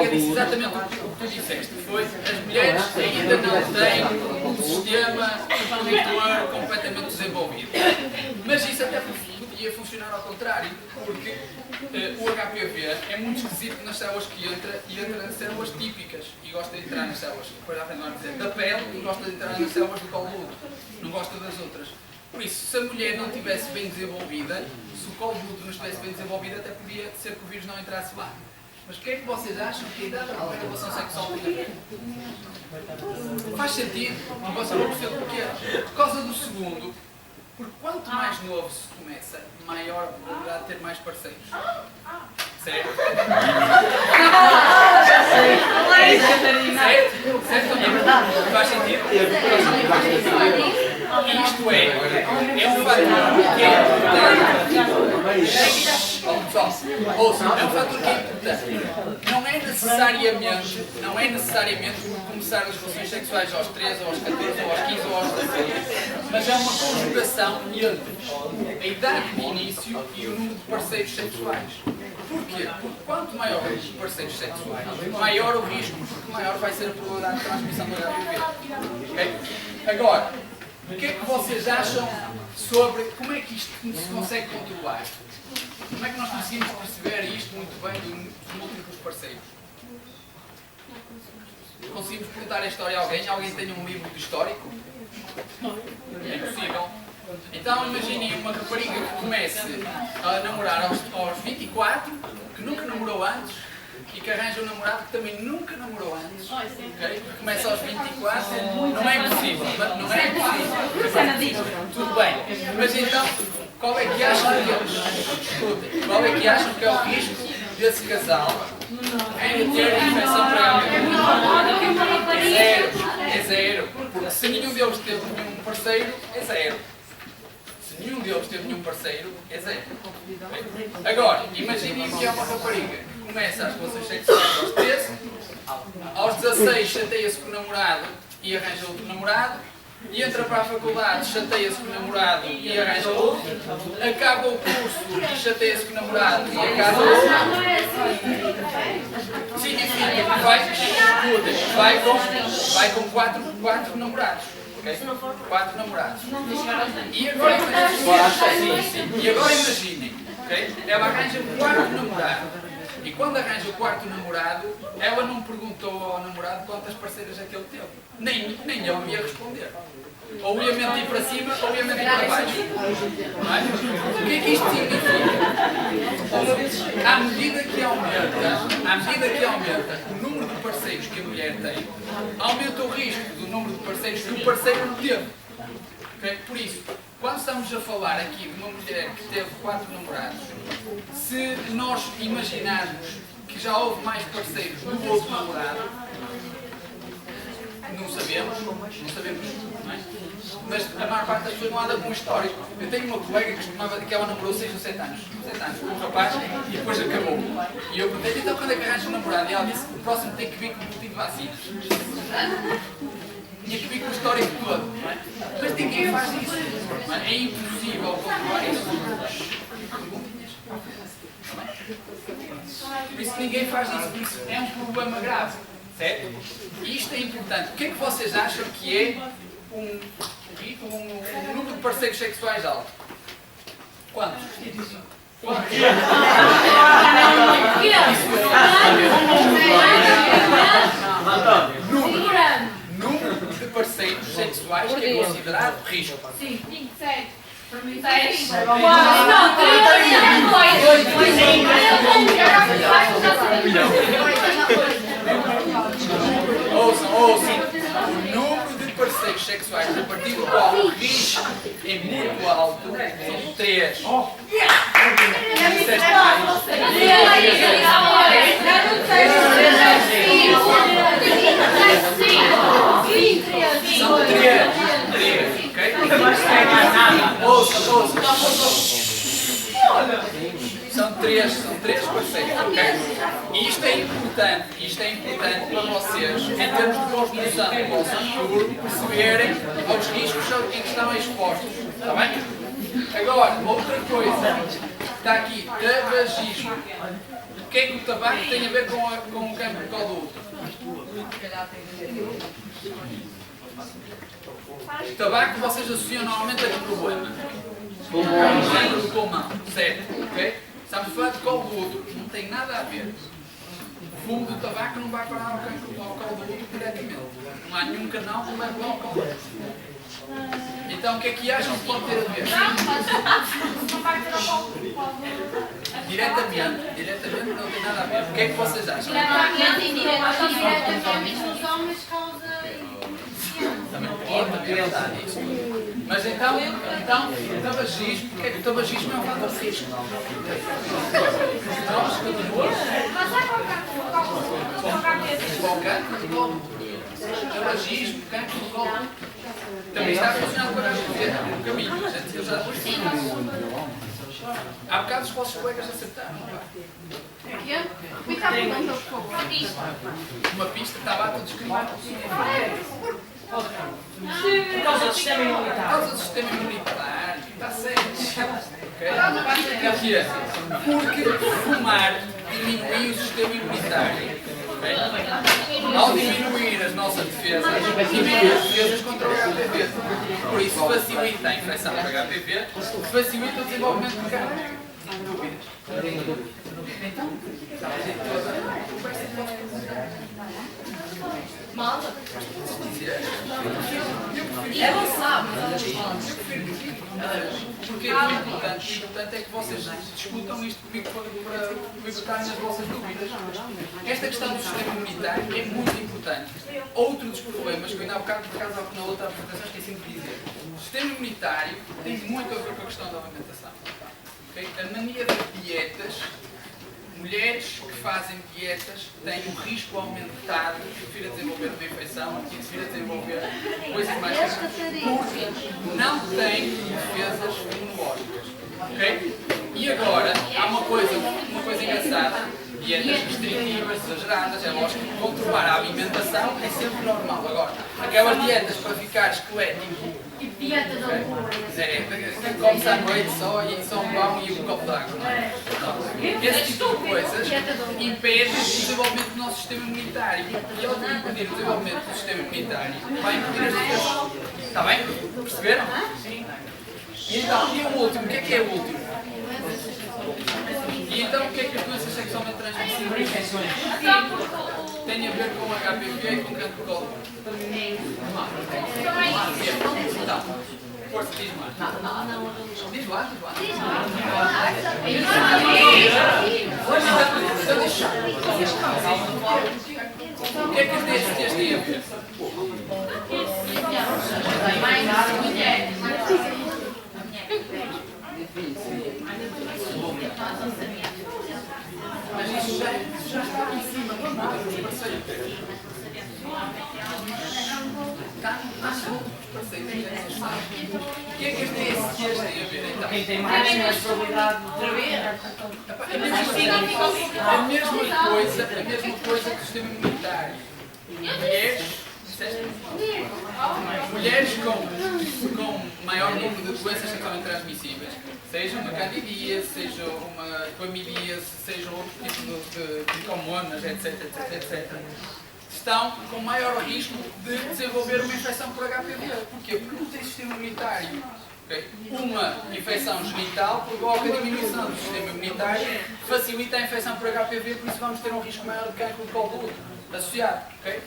disse exatamente o que tu disseste. Foi as mulheres ainda não têm um sistema reprodutor completamente desenvolvido. Mas isso até podia funcionar ao contrário, porque o HPV é muito esquisito nas células que entra e entra nas células típicas e gosta de entrar nas células, depois já vem dizer, da pele e gosta de entrar nas células do colo do útero, não gosta das outras. Por isso, se a mulher não estivesse bem desenvolvida, se o colo do útero não estivesse bem desenvolvido, até podia ser que o vírus não entrasse lá. Mas o que é que vocês acham que a idade da primeira relação sexual tem a ver? Faz sentido, e vocês vão perceber porquê. Por causa do segundo, porque quanto mais novo se começa, maior a probabilidade de ter mais parceiros. Certo? Certo? É verdade. Faz sentido? Isto é um fator que é importante. Ouçam, é um fator que é importante. Não é necessariamente começar as relações sexuais aos 13, aos 14, ou aos 15 ou aos 16. Mas é uma conjugação entre a idade de início e o número de parceiros sexuais. Porquê? Porque quanto maior o número de parceiros sexuais, maior o risco, porque maior vai ser a probabilidade de transmissão do HPV. Okay? Agora, o que é que vocês acham sobre como é que isto se consegue controlar? Como é que nós conseguimos perceber isto muito bem dos múltiplos parceiros? Conseguimos perguntar a história a alguém? Alguém tem um livro de histórico? É impossível. Então imaginem uma rapariga que comece a namorar aos 24, que nunca namorou antes, e que arranja um namorado que também nunca namorou antes. Okay? Começa aos 24, não é impossível. Não é impossível. Tudo bem. Mas então, qual é que acham que qual é que acham que é o risco desse casal em ter infecção previamente? É zero. Porque se nenhum deles teve nenhum parceiro, é zero. Se nenhum deles teve nenhum parceiro, é zero. Agora, imaginem que é uma rapariga que começa as relações sexuais aos 13, aos 16 chateia-se com o namorado e arranja outro namorado, e entra para a faculdade, chateia-se com o namorado e arranja outro, acaba o curso e chateia-se com o namorado e acaba outro. Significa que vai com quatro namorados. Okay? 4 namorados. E agora imaginem, okay? Ela arranja o 4º namorado. E quando arranja o 4º namorado, ela não perguntou ao namorado quantas parceiras é que ele teve. Nem ele ia responder. Ou ia mentir para cima, ou ia mentir para baixo. O que é que isto significa? À medida que aumenta o número de parceiros que a mulher tem, aumenta o risco do número de parceiros que o parceiro não teve. Okay? Por isso, quando estamos a falar aqui de uma mulher que teve 4 namorados, se nós imaginarmos que já houve mais parceiros do outro namorado, não sabemos, não é? Mas a maior parte das pessoas não anda com um histórico. Eu tenho uma colega que ela namorou 6 ou 7 anos com um rapaz e depois acabou. E eu perguntei, então quando é que arranjas um namorado? E ela disse, o próximo tem que vir com o boletim de vacinas. Tinha que vir com o histórico todo, não é? Mas ninguém faz isso. Não é? É impossível controlar isso. Por isso ninguém faz isso, por isso é um problema grave. Certo? E isto é importante. O que é que vocês acham que é um número de parceiros sexuais alto? Quantos? Número de parceiros sexuais que é considerado risco. 5, 7. Para mim, 6. Ouçam. O número de parceiros sexuais a partir do qual o risco é muito alto são 3. São 3, ok? Ouçam. São três parceiros, ok? E isto é importante para vocês, em termos de construção do vosso futuro, perceberem aos riscos em que estão expostos, está bem? Agora, outra coisa, está aqui, tabagismo. O que é que o tabaco tem a ver com o cancro do colo do útero? O tabaco vocês associam normalmente a que problema? O cancro do pulmão, certo? Ok? Estamos a falar de colo do útero, não tem nada a ver. O fumo do tabaco não vai parar ao cancro ao colo do útero diretamente. Não há nenhum canal que leve ao colo do útero. Então o que é que acham que pode ter a ver? não vai ter a volta. Diretamente não tem nada a ver. O que é que vocês acham? Diretamente e indiretamente os homens causa. Também pode, é verdade isso. Mas então, o tabagismo, porque é que o tabagismo é um fator de risco? Nós, continuamos. Mas é Com o cancro do colo. Tabagismo, cancro do colo. Também está relacionado com a gravidez, no caminho. Gente, eu já há bocado os vossos colegas acertaram. Uma pista estava a todos escrito. Por causa do sistema imunitário. Por causa do sistema imunitário. Está certo. Okay? Porque fumar diminui o sistema imunitário. Okay? Ao diminuir as nossas defesas, diminui as defesas contra o HPV. Por isso facilita a infecção do HPV, facilita o desenvolvimento de câncer. Dúvidas? Então, Malta. Ela sabe. porque é que importante? O importante é que vocês discutam isto comigo para libertarem as vossas dúvidas. Esta questão do sistema imunitário é muito importante. Outro dos problemas, que eu ainda há bocado, por acaso, na outra apresentação, esqueci de dizer. O sistema imunitário tem muito a ver com a questão da alimentação. Okay? A mania das dietas, mulheres que fazem dietas têm um risco aumentado de vir a desenvolver uma infecção e de vir a desenvolver coisas mais graves, porque não têm defesas imunológicas. Okay? E agora, há uma coisa engraçada, dietas restritivas, exageradas, é lógico que controlar a alimentação é sempre normal. Agora, aquelas dietas para ficar esquelético, Dieta da loucura. quem come-se à noite só e só um pão e um copo de água, não é? Esse tipo de coisas impede o desenvolvimento do nosso sistema imunitário. E ao impedir o desenvolvimento do sistema imunitário, vai impedir as defesas. Está bem? Perceberam? Sim. E então, e o último? O que é o último? E então, o que é que as doenças sexualmente transmissíveis têm a ver com HPV e com cancro de colo? Tá. Força, diz lá. Diz lá. O que é que as DSTs têm a ver? Mas isso já está em cima dos parceiros. O que é que as DSTs têm a ver então? Quem tem mais probabilidade de trazer. A mesma coisa que o sistema imunitário. Mulheres com maior número de doenças sexualmente transmissíveis, seja uma candidíase, seja uma clamidíase, seja outro tipo de tricomonas, etc., estão com maior risco de desenvolver uma infecção por HPV. Porquê? Porque não tem sistema imunitário. Okay? Uma infecção genital provoca diminuição do sistema imunitário, facilita a infecção por HPV, por isso vamos ter um risco maior de cancro de colo de útero associado. Okay?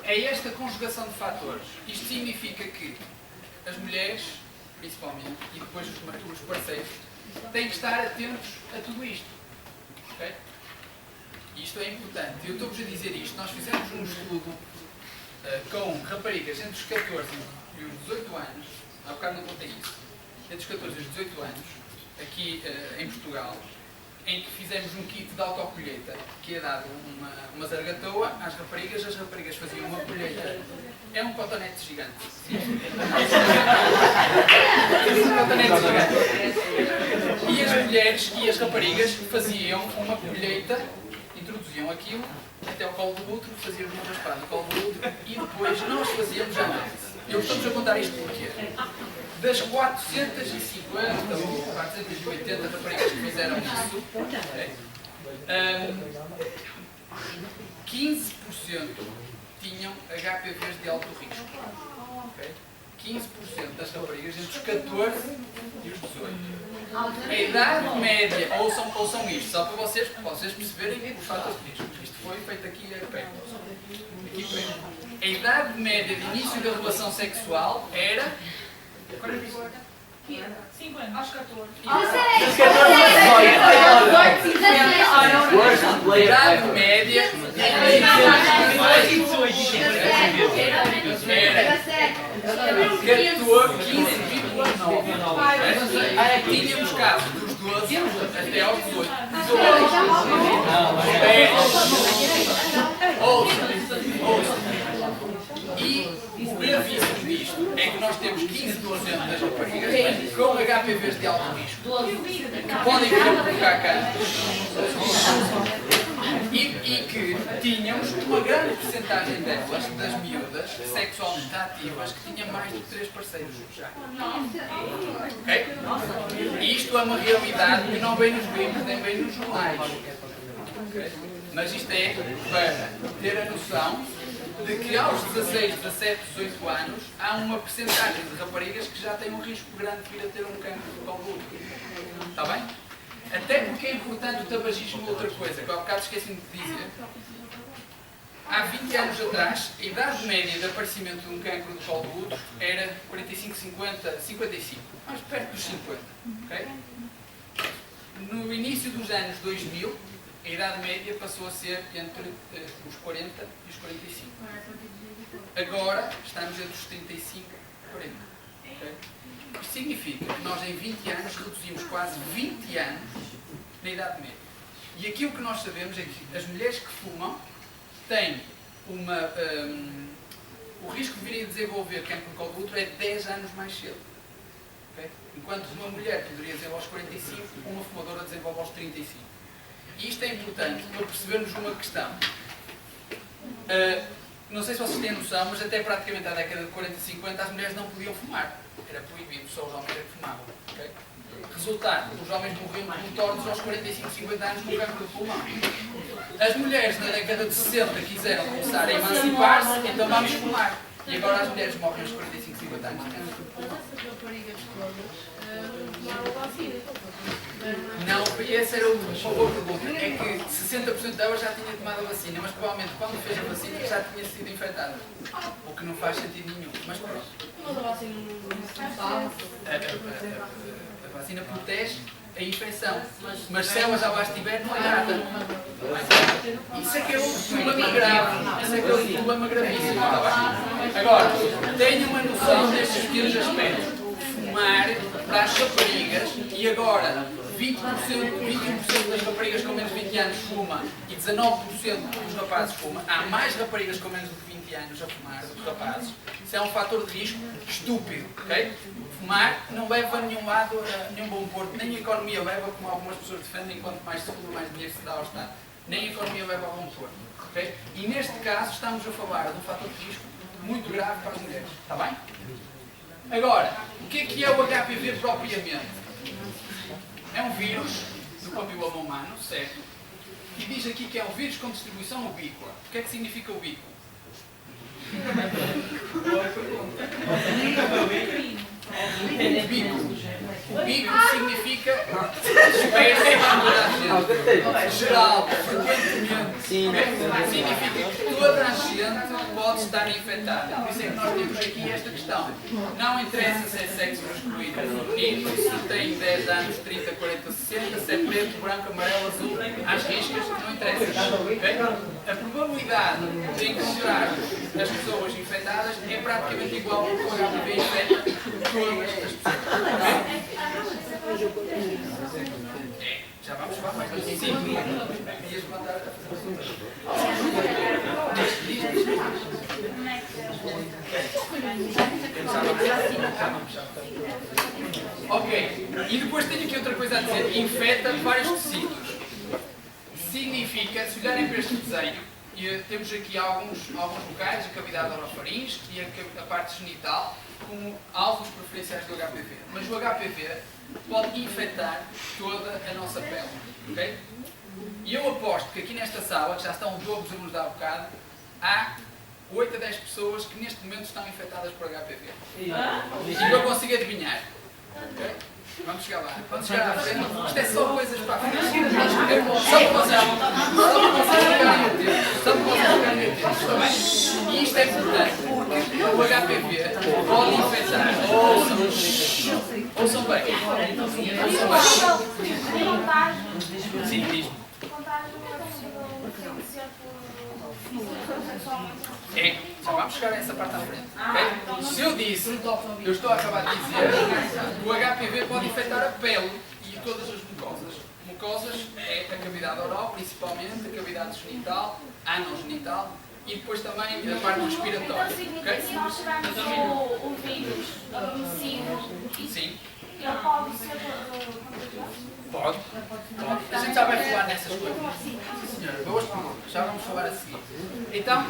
É esta conjugação de fatores. Isto significa que as mulheres, principalmente, e depois os parceiros, têm que estar atentos a tudo isto. Okay? Isto é importante. Eu estou-vos a dizer isto. Nós fizemos um estudo com raparigas entre os 14 e os 18 anos, há bocado não contei isso, entre os 14 e os 18 anos, aqui em Portugal, em que fizemos um kit de autocolheita, que é dado uma zargatoa às raparigas, as raparigas faziam uma colheita. É um cotonete gigante. Um cotonete gigante. E as mulheres e as raparigas faziam uma colheita, introduziam aquilo até ao colo do útero, fazíamos uma raspada no colo do útero e depois nós fazíamos a análise. Eu estou-vos a contar isto porque das 450 ou 480 raparigas que fizeram isso, 15% tinham HPVs de alto risco. Okay? 15% das raparigas entre os 14 e os 18. A idade média, ouçam isto, só para vocês perceberem os fatores de risco. Isto foi feito aqui perto. A idade média de início da relação sexual era... 5 anos. Aos 14. A idade média era 15,9. Tínhamos casos dos 12 até aos 18. E o gravíssimo disto é que nós temos 15% das raparigas com HPVs de alto risco que podem vir a provocar câncer e que tínhamos uma grande porcentagem delas, das miúdas sexualmente ativas, que tinham mais de 3 parceiros já. Ok? E isto é uma realidade que não vem nos livros nem vem nos jornais. Okay? Mas isto é para ter a noção de que aos 16, 17, 18 anos há uma percentagem de raparigas que já têm um risco grande de vir a ter um cancro de colo do útero. Está bem? Até porque é importante o tabagismo outra coisa, que eu há bocado esqueci de dizer. há 20 anos atrás, a idade média de aparecimento de um cancro do colo do útero era 45, 50, 55, mais perto dos 50. Okay? No início dos anos 2000, a idade média passou a ser entre os 40 e os 45. Agora estamos entre os 35 e 40. Okay? Isto significa que nós em 20 anos reduzimos quase 20 anos na idade média. E aquilo que nós sabemos é que as mulheres que fumam têm o risco de virem a desenvolver cancro do colo do útero é 10 anos mais cedo. Okay? Enquanto uma mulher poderia desenvolver aos 45, uma fumadora desenvolve aos 35. E isto é importante para percebermos uma questão. Não sei se vocês têm noção, mas até praticamente à década de 40 e 50 as mulheres não podiam fumar. Era proibido, só os homens é que fumavam. Okay? Resultado, os homens morriam de tortos aos 45, 50 anos com cancro de pulmão. As mulheres na década de 60 quiseram começar a emancipar-se, então vamos fumar. E agora as mulheres morrem aos 45, 50 anos. Mas essas raparigas todas tomaram vacina. Não, essa era uma boa pergunta. É que 60% delas já tinha tomado a vacina, mas provavelmente quando fez a vacina já tinha sido infectada. O que não faz sentido nenhum. Mas pronto. Mas a vacina não está. A vacina protege a infecção, mas se ela já lá estiver, não é nada. Isso é que é o problema grave. Isso é que é o problema gravíssimo. Agora, tenham uma noção destes pequenos aspectos. Fumar para as raparigas, e agora 21% das raparigas com menos de 20 anos fuma e 19% dos rapazes fumam. Há mais raparigas com menos de 20 anos a fumar do que rapazes. Isso é um fator de risco estúpido. Okay? Fumar não leva a nenhum lado, a nenhum bom porto, nem a economia leva, como algumas pessoas defendem, quanto mais se fuma, mais dinheiro se dá ao Estado. Nem a economia leva a bom porto. Okay? E neste caso estamos a falar de um fator de risco muito grave para as mulheres. Está bem? Agora, o que é o HPV propriamente? É um vírus do papiloma humano, certo? E diz aqui que é um vírus com distribuição ubíqua. O que é que significa ubíquo? Boa pergunta. Ubíquo significa espécie geral, frequentemente. Significa que toda a gente pode estar infectada. Por isso é que nós temos aqui esta questão. Não interessa se é sexo masculino ou feminino, se tem 10 anos, 30, 40, 60, se é preto, branco, amarelo, azul, às riscas, não interessa. Okay? A probabilidade de encontrar as pessoas infectadas é praticamente igual ao que o HPV infecta todas as pessoas. Já vamos falar mais de 5 dias de mandar a Ok, e depois tenho aqui outra coisa a dizer. Infecta vários tecidos. Significa, se olharem para este desenho, temos aqui alguns locais, a cavidade orofaringe e a parte genital, como alvos preferenciais do HPV. Mas o HPV pode infectar toda a nossa pele. Okay? E eu aposto que aqui nesta sala, que já estão todos a nos dar um bocado, há 8 a 10 pessoas que neste momento estão infectadas por HPV. E eu consigo adivinhar. Okay? Vamos chegar lá. Vamos chegar à frente. Isto é só coisas para a frente. Só para vocês ficarem atentos. Só para vocês ficarem atentos. Está bem? E isto é importante porque o HPV pode infectar. Ouçam bem. Sim, diz-me. É, já vamos chegar a essa parte à frente. Okay? Se eu disse, eu estou a acabar de dizer, o HPV pode infectar a pele e todas as mucosas. Mucosas é a cavidade oral, principalmente, a cavidade genital, anogenital e depois também a parte respiratória. Okay? Se nós tivermos o vírus adormecido, Sim. ele pode ser contagioso? Pode. A gente já vai falar nessas coisas. Sim, senhora. Boas perguntas. Já vamos falar a seguir. Então,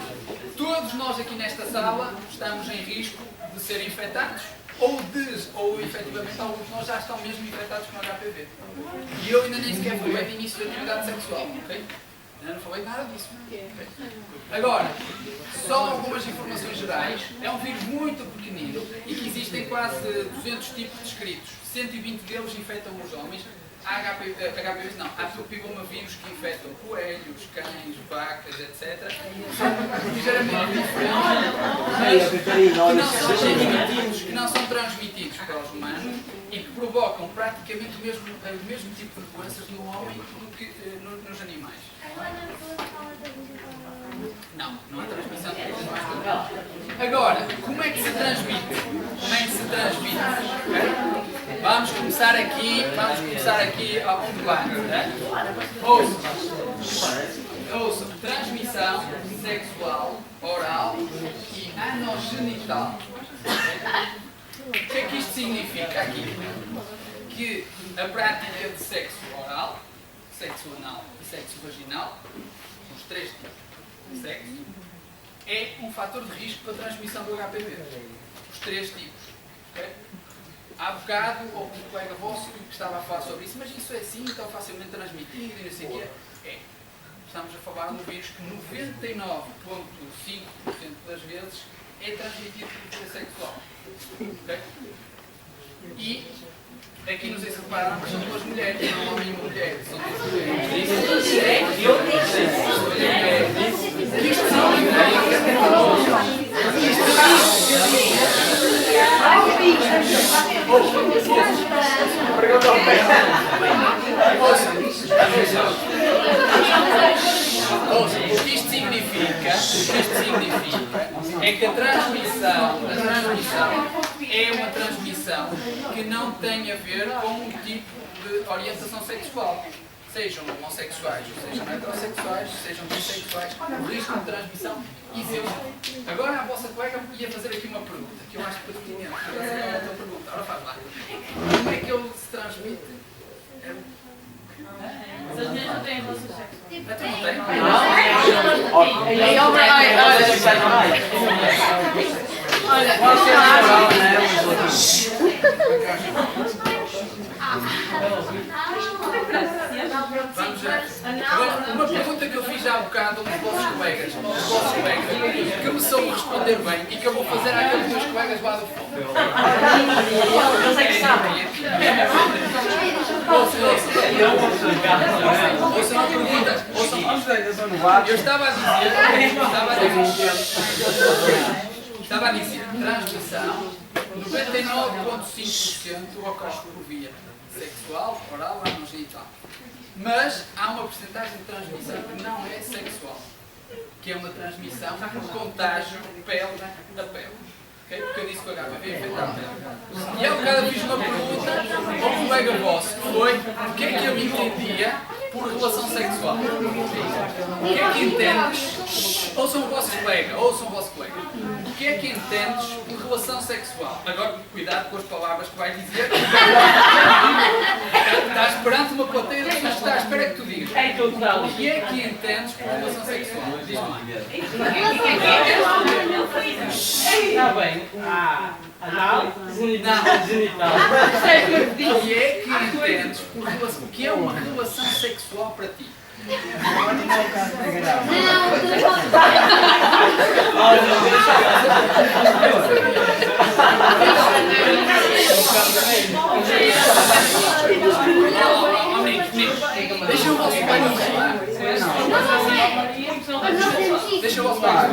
todos nós aqui nesta sala estamos em risco de ser infectados ou efetivamente alguns de nós já estão mesmo infectados com HPV. E eu ainda nem sequer falei de início da atividade sexual, ok? Ainda não falei nada disso. Okay? Agora, só algumas informações gerais. É um vírus muito pequenino e que existem quase 200 tipos descritos. 120 deles infectam os homens HPV não, há papilomavírus que infectam coelhos, cães, vacas, etc. São ligeiramente diferentes, que não são transmitidos para os humanos e que provocam praticamente o mesmo tipo de doenças no homem do que nos animais. Não, não há transmissão de coisas mais comuns. Agora, como é que se transmite? Okay? Vamos começar aqui a pontuar. Ouçam, transmissão sexual, oral e anogenital. O que é que isto significa aqui? Que a prática de sexo oral, sexo anal e sexo vaginal, os três tipos de sexo, é um fator de risco para a transmissão do HPV. Os três tipos. Okay? Há bocado, houve um colega vosso que estava a falar sobre isso, mas isso é assim, tão facilmente transmitido e não sei o quê. É. Estamos a falar de um vírus que 99,5% das vezes é transmitido por via sexual. Okay? E aqui nos sei se repararam, mas são duas mulheres, não um homem e uma mulher. São duas mulheres. O que isto significa é que a transmissão é uma transmissão que não tem a ver com um tipo de orientação sexual. Sejam homossexuais, sejam heterossexuais, sejam bissexuais, o risco de transmissão existe. Agora a vossa colega ia fazer aqui uma pergunta, que eu acho pertinente. Outra pergunta. Ora faz lá. Como é que ele se transmite? Se as mulheres não têm relações sexuais. Até não tem? Vamos já. Agora, uma pergunta que eu fiz já há bocado aos vossos colegas, que me soube responder bem e que eu vou fazer àqueles meus colegas lá do fundo. Eles é que sabem. Ouçam a pergunta. Eu estava a dizer, transmissão, 99,5% ocorre por via sexual, oral, anogenital. Mas há uma porcentagem de transmissão que não é sexual, que é uma transmissão por contágio pele a pele. Okay? Porque eu disse que o HPV afeta a pele. E há um bocado fiz uma pergunta a um colega vosso, que foi o que é que eu entendia por relação sexual. O que é que entendes? Ouçam o vosso colega. O que é que entendes por relação sexual? Agora, cuidado com as palavras que vais dizer. Estás perante uma plateia de pessoas que está à espera que tu digas. O que é que entendes por relação sexual? Diz-me lá. Está bem. Anal, genital. O que é que entendes por relação? O que é uma relação sexual para ti? Deixa o vosso pai nos falar. Deixa o vosso pai nos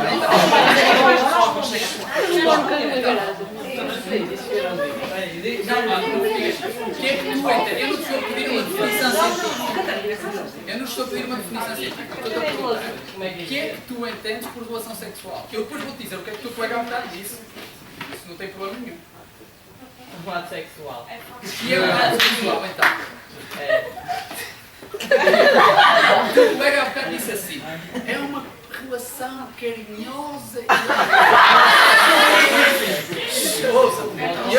o que é que tu entendes? Eu não te estou a pedir uma definição científica. Estou a perguntar. O que é que tu entendes por relação sexual? Que eu depois vou te dizer o que é que o teu colega há um bocado disse. Isso não tem problema nenhum. Um ato sexual. O que é um ato sexual, então? O teu colega há um bocado disse assim. É uma relação carinhosa e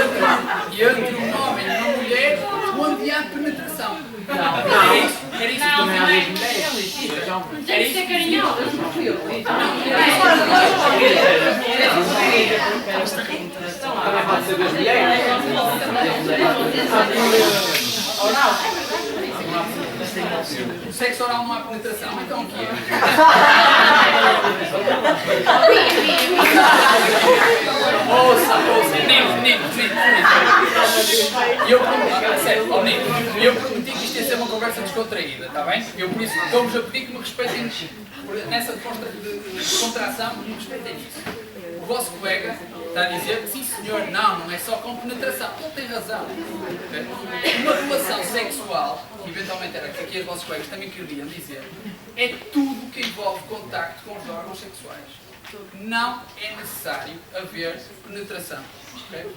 entre um homem e uma mulher onde há penetração. Era isso que também há mesmo mulheres. Tem que ser carinhoso. Também pode ser das mulheres. O sexo oral não há penetração, então o que é? Ouça, Eu prometi, a sério, ó, Nico, eu prometi que isto ia ser uma conversa descontraída, está bem? Eu por isso estou-vos a pedir que me respeitem nessa contração, me respeitem nisso. O vosso colega está a dizer que sim senhor, não é só com penetração. Ele tem razão. Uma relação sexual, que eventualmente era que aqui os vossos colegas também queriam dizer, é tudo que envolve contacto com os órgãos sexuais. Não é necessário haver penetração. Okay?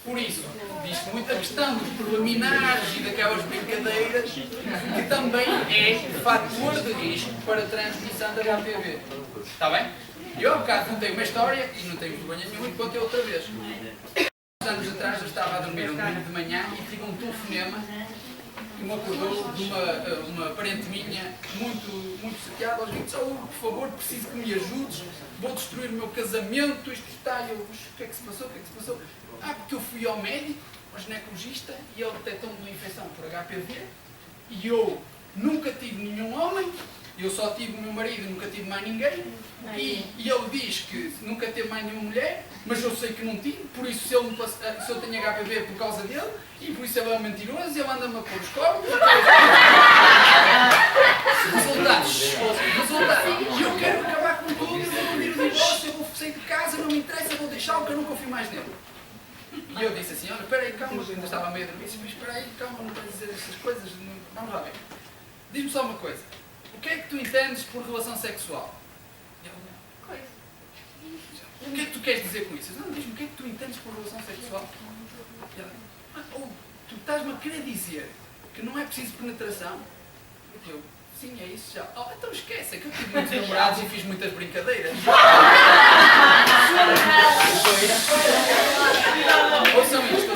Por isso, diz-se muito a questão dos preliminares e daquelas brincadeiras, que também é fator de risco para a transmissão da HPV. Está bem? Eu há bocado contei uma história, e não tenho vergonha nenhuma, e contei outra vez. Uns anos atrás eu estava a dormir um domingo de manhã e tive um telefonema que me acordou de uma parente minha muito chateada aos gritos: oh, por favor, preciso que me ajudes, vou destruir o meu casamento, isto está, e eu, o que é que se passou, o que é que se passou? Porque eu fui ao médico, ao ginecologista, e ele detectou-me uma infecção por HPV, e eu nunca tive nenhum homem, eu só tive o meu marido, nunca tive mais ninguém, e ele diz que nunca teve mais nenhuma mulher, mas eu sei que não tive, por isso se eu tenho HPV é por causa dele, e por isso ele é um mentiroso, e ele anda-me a pôr os copos. Resultados. E eu quero acabar com tudo, eu vou pedir o divórcio, eu vou sair de casa, não me interessa, eu vou deixá-lo, que eu não confio mais nele. E eu disse assim: olha, espera aí, calma, eu ainda estava meio a dormir, mas espera aí, calma, não vais dizer estas coisas, vamos lá ver. Diz-me só uma coisa, o que é que tu entendes por relação sexual? O que é que tu queres dizer com isso? Não, diz-me, o que é que tu entendes por relação sexual? Tu estás-me a querer dizer que não é preciso penetração? Eu, sim, é isso já. Oh, então esquece, é que eu tive muitos namorados e fiz muitas brincadeiras. Ouçam isto.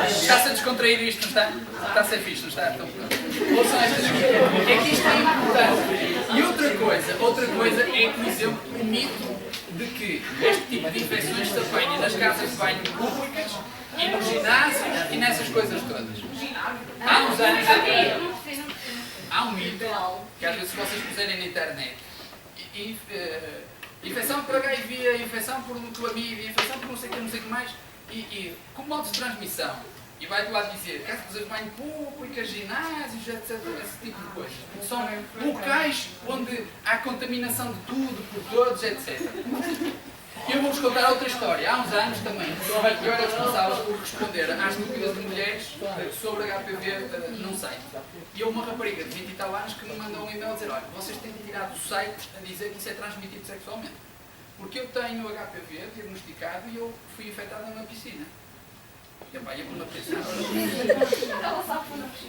Está-se a descontrair isto, não está? Está a ser fixe, não está? Então, ouçam estas coisas. É que isto é importante. E outra coisa é, por exemplo, o mito de que este tipo de infecções se apanha nas casas de banho públicas e no ginásio e nessas coisas todas. Há uns anos há um mito que às vezes se vocês puserem na internet, infecção por HIV, infecção por clamídia, infecção por não sei o que mais, e como modo de transmissão. E vai do lado dizer, casas de banho públicas, ginásios, etc. Esse tipo de coisas. São locais onde há contaminação de tudo, por todos, etc. Eu vou-vos contar outra história. Há uns anos também, eu era responsável por responder às dúvidas de mulheres sobre HPV num site. E houve uma rapariga de 20 e tal anos que me mandou um e-mail a dizer: olha, vocês têm de tirar do site a dizer que isso é transmitido sexualmente. Porque eu tenho HPV diagnosticado e eu fui infectada numa piscina. E eu vou na piscina.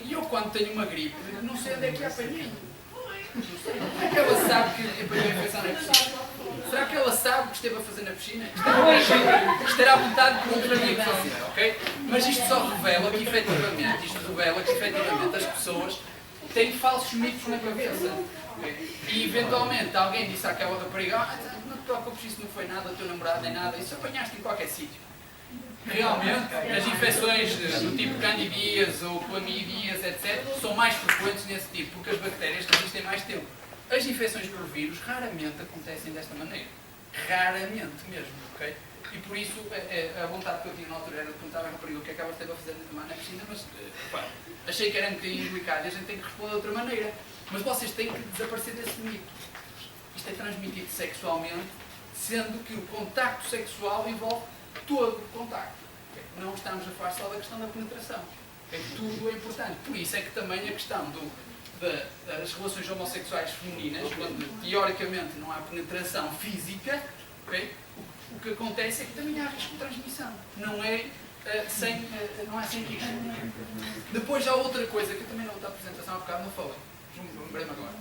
E eu, quando tenho uma gripe, não sei onde é que a apanhei. Como é que ela sabe que apanhou a infecção na piscina? Será que ela sabe o que esteve a fazer na piscina? Isto era à vontade que não deveria fazer, ok? Mas isto só revela que efetivamente, as pessoas têm falsos mitos na cabeça. Okay? E eventualmente alguém disse àquela rapariga: não te preocupes, isso não foi nada, o teu namorado nem nada, isso apanhaste em qualquer sítio. Realmente, as infecções do tipo candidíase ou clamídias, etc., são mais frequentes nesse tipo, porque as bactérias resistem mais tempo. As infecções por vírus raramente acontecem desta maneira. Raramente mesmo, ok? E por isso, a vontade que eu tinha na altura era de perguntar à rapariga o que é que ela esteve a fazer na piscina, mas, repara, achei que era um bocadinho delicado e a gente tem que responder de outra maneira. Mas vocês têm que desaparecer desse mito. Isto é transmitido sexualmente, sendo que o contacto sexual envolve todo o contacto. Okay? Não estamos a falar só da questão da penetração. Okay? Tudo é importante. Por isso é que também a questão das relações homossexuais femininas, quando teoricamente não há penetração física, okay? O que acontece é que também há risco de transmissão. Não é sem risco. Depois há outra coisa que eu também na outra apresentação há bocado não falei. Lembrei-me agora.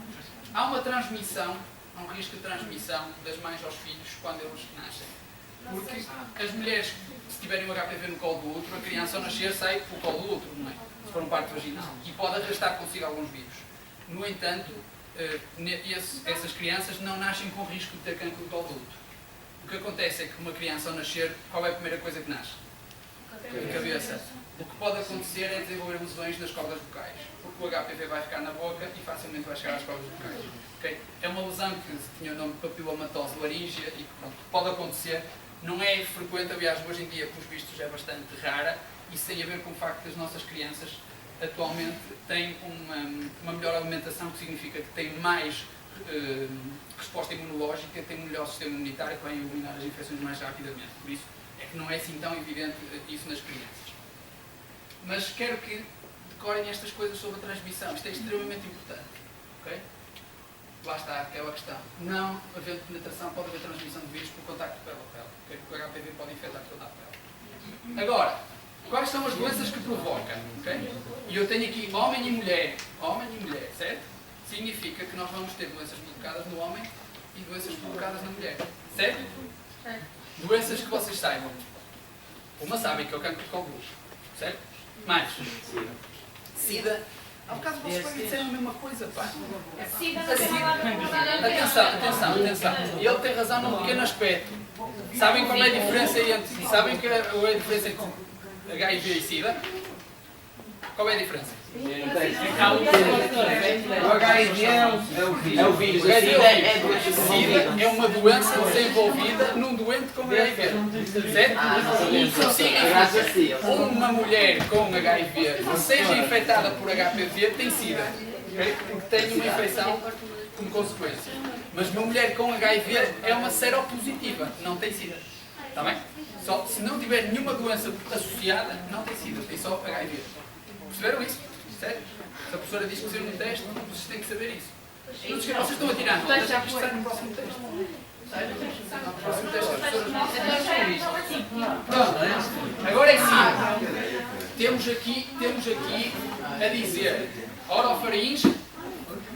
Há uma transmissão, há um risco de transmissão das mães aos filhos quando eles nascem. Porque as mulheres, se tiverem o HPV no colo do útero, a criança ao nascer sai pelo colo do útero, não é? Se for um parto vaginal. E pode arrastar consigo alguns vírus. No entanto, essas crianças não nascem com risco de ter cancro do colo do útero. O que acontece é que uma criança ao nascer, qual é a primeira coisa que nasce? de cabeça. O que pode acontecer é desenvolver lesões nas cordas vocais, porque o HPV vai ficar na boca e facilmente vai chegar às cordas vocais. Okay? É uma lesão que tinha o nome de papilomatose laríngea e que pode acontecer. Não é frequente, aliás, hoje em dia, pelos vistos, é bastante rara. Isso tem a ver com o facto das nossas crianças atualmente têm uma melhor alimentação, que significa que têm mais resposta imunológica, têm um melhor sistema imunitário que vai eliminar as infecções mais rapidamente. Por isso é que não é assim tão evidente isso nas crianças. Mas quero que decorem estas coisas sobre a transmissão. Isto é extremamente importante. Okay? Lá está aquela questão. Não havendo penetração, pode haver transmissão de vírus por contacto pele a pele. Okay? Porque o HPV pode infectar toda a pele. Agora, quais são as doenças que provocam? Okay? E eu tenho aqui homem e mulher. Homem e mulher, certo? Significa que nós vamos ter doenças provocadas no homem e doenças provocadas na mulher. Certo? Doenças que vocês saibam. Uma sabem que é o cancro de colo. Certo? Mais. Sida. Há bocado vocês disseram a mesma coisa, pá. Sida. Atenção. Ele tem razão num pequeno aspecto. Sabem qual é a diferença entre... Sabem qual é a diferença entre HIV e Sida? Qual é a diferença? O HIV é o vírus. Sida é uma doença desenvolvida num doente com HIV. Certo? Isso significa que uma mulher com HIV que seja infectada por HPV tem Sida. Okay? Porque tem uma infecção como consequência. Mas uma mulher com HIV é uma seropositiva, não tem Sida. Está bem? Só, se não tiver nenhuma doença associada, não tem Sida, tem só HIV. Perceberam isso? Sério? Se a professora diz que ser um teste, vocês têm que saber isso. Vocês estão a tirar notas, já que isto sai no próximo teste. No próximo teste as professoras não sabem isto. Pronto. Agora é sim. Temos aqui a dizer orofaringe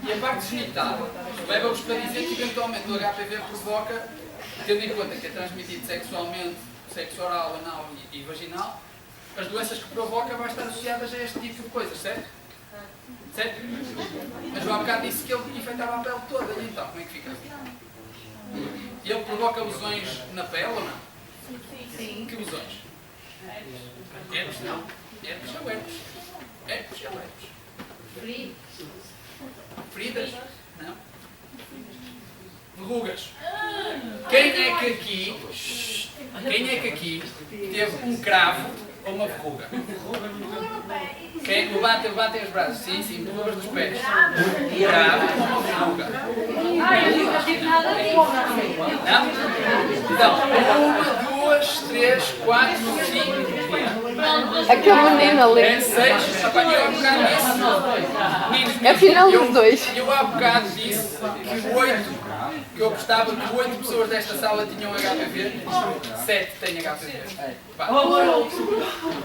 e a parte genital. Leva-vos para dizer que eventualmente o HPV provoca, tendo em conta que é transmitido sexualmente, sexo oral, anal e vaginal, as doenças que provoca vão estar associadas a este tipo de coisas, certo? Certo? Mas o há bocado disse que ele infectava a pele toda, e então, como é que fica? Ele provoca lesões na pele ou não? Sim. Que lesões? Herpes não. Herpes é o herpes. Herpes é o herpes. Feridas? Não. Verrugas. Quem é que aqui teve um cravo ou uma verruga? Quem levantem os braços? Sim, verrugas dos pés. Um cravo ou uma verruga? Eu nunca tive nada disso. Não? Então, 1, 2, 3, 4, 5. Aquele menino ali. 6. Eu há bocado disse. Afinal, os dois. Eu há bocado disse que eu gostava que 8 pessoas desta sala tinham HPV, 7 têm HPV. Vá. Agora, ouçam. O HPV.